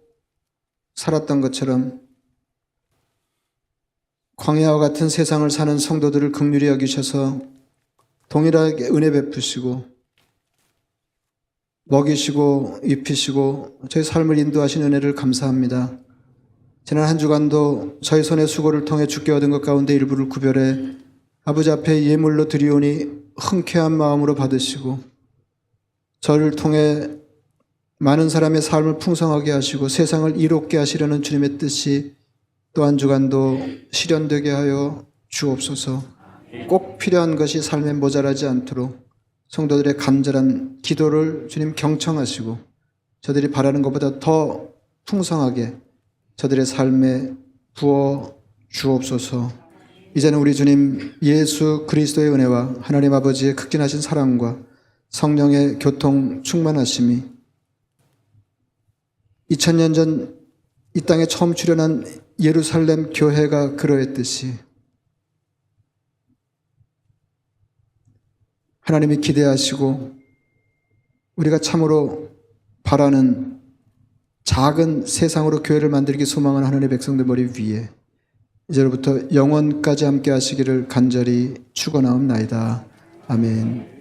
살았던 것처럼 광야와 같은 세상을 사는 성도들을 긍휼히 여기셔서 동일하게 은혜 베푸시고 먹이시고 입히시고 저희 삶을 인도하신 은혜를 감사합니다. 지난 한 주간도 저희 손의 수고를 통해 주께 얻은 것 가운데 일부를 구별해 아버지 앞에 예물로 드리오니 흔쾌한 마음으로 받으시고 저를 통해 많은 사람의 삶을 풍성하게 하시고 세상을 이롭게 하시려는 주님의 뜻이 또 한 주간도 실현되게 하여 주옵소서. 꼭 필요한 것이 삶에 모자라지 않도록 성도들의 간절한 기도를 주님 경청하시고 저들이 바라는 것보다 더 풍성하게 저들의 삶에 부어 주옵소서. 이제는 우리 주님 예수 그리스도의 은혜와 하나님 아버지의 극진하신 사랑과 성령의 교통 충만하심이 2000년 전 이 땅에 처음 출현한 예루살렘 교회가 그러했듯이 하나님이 기대하시고 우리가 참으로 바라는 작은 세상으로 교회를 만들기 소망하는 하나님의 백성들 머리 위에 이제로부터 영원까지 함께 하시기를 간절히 축원하옵나이다. 아멘.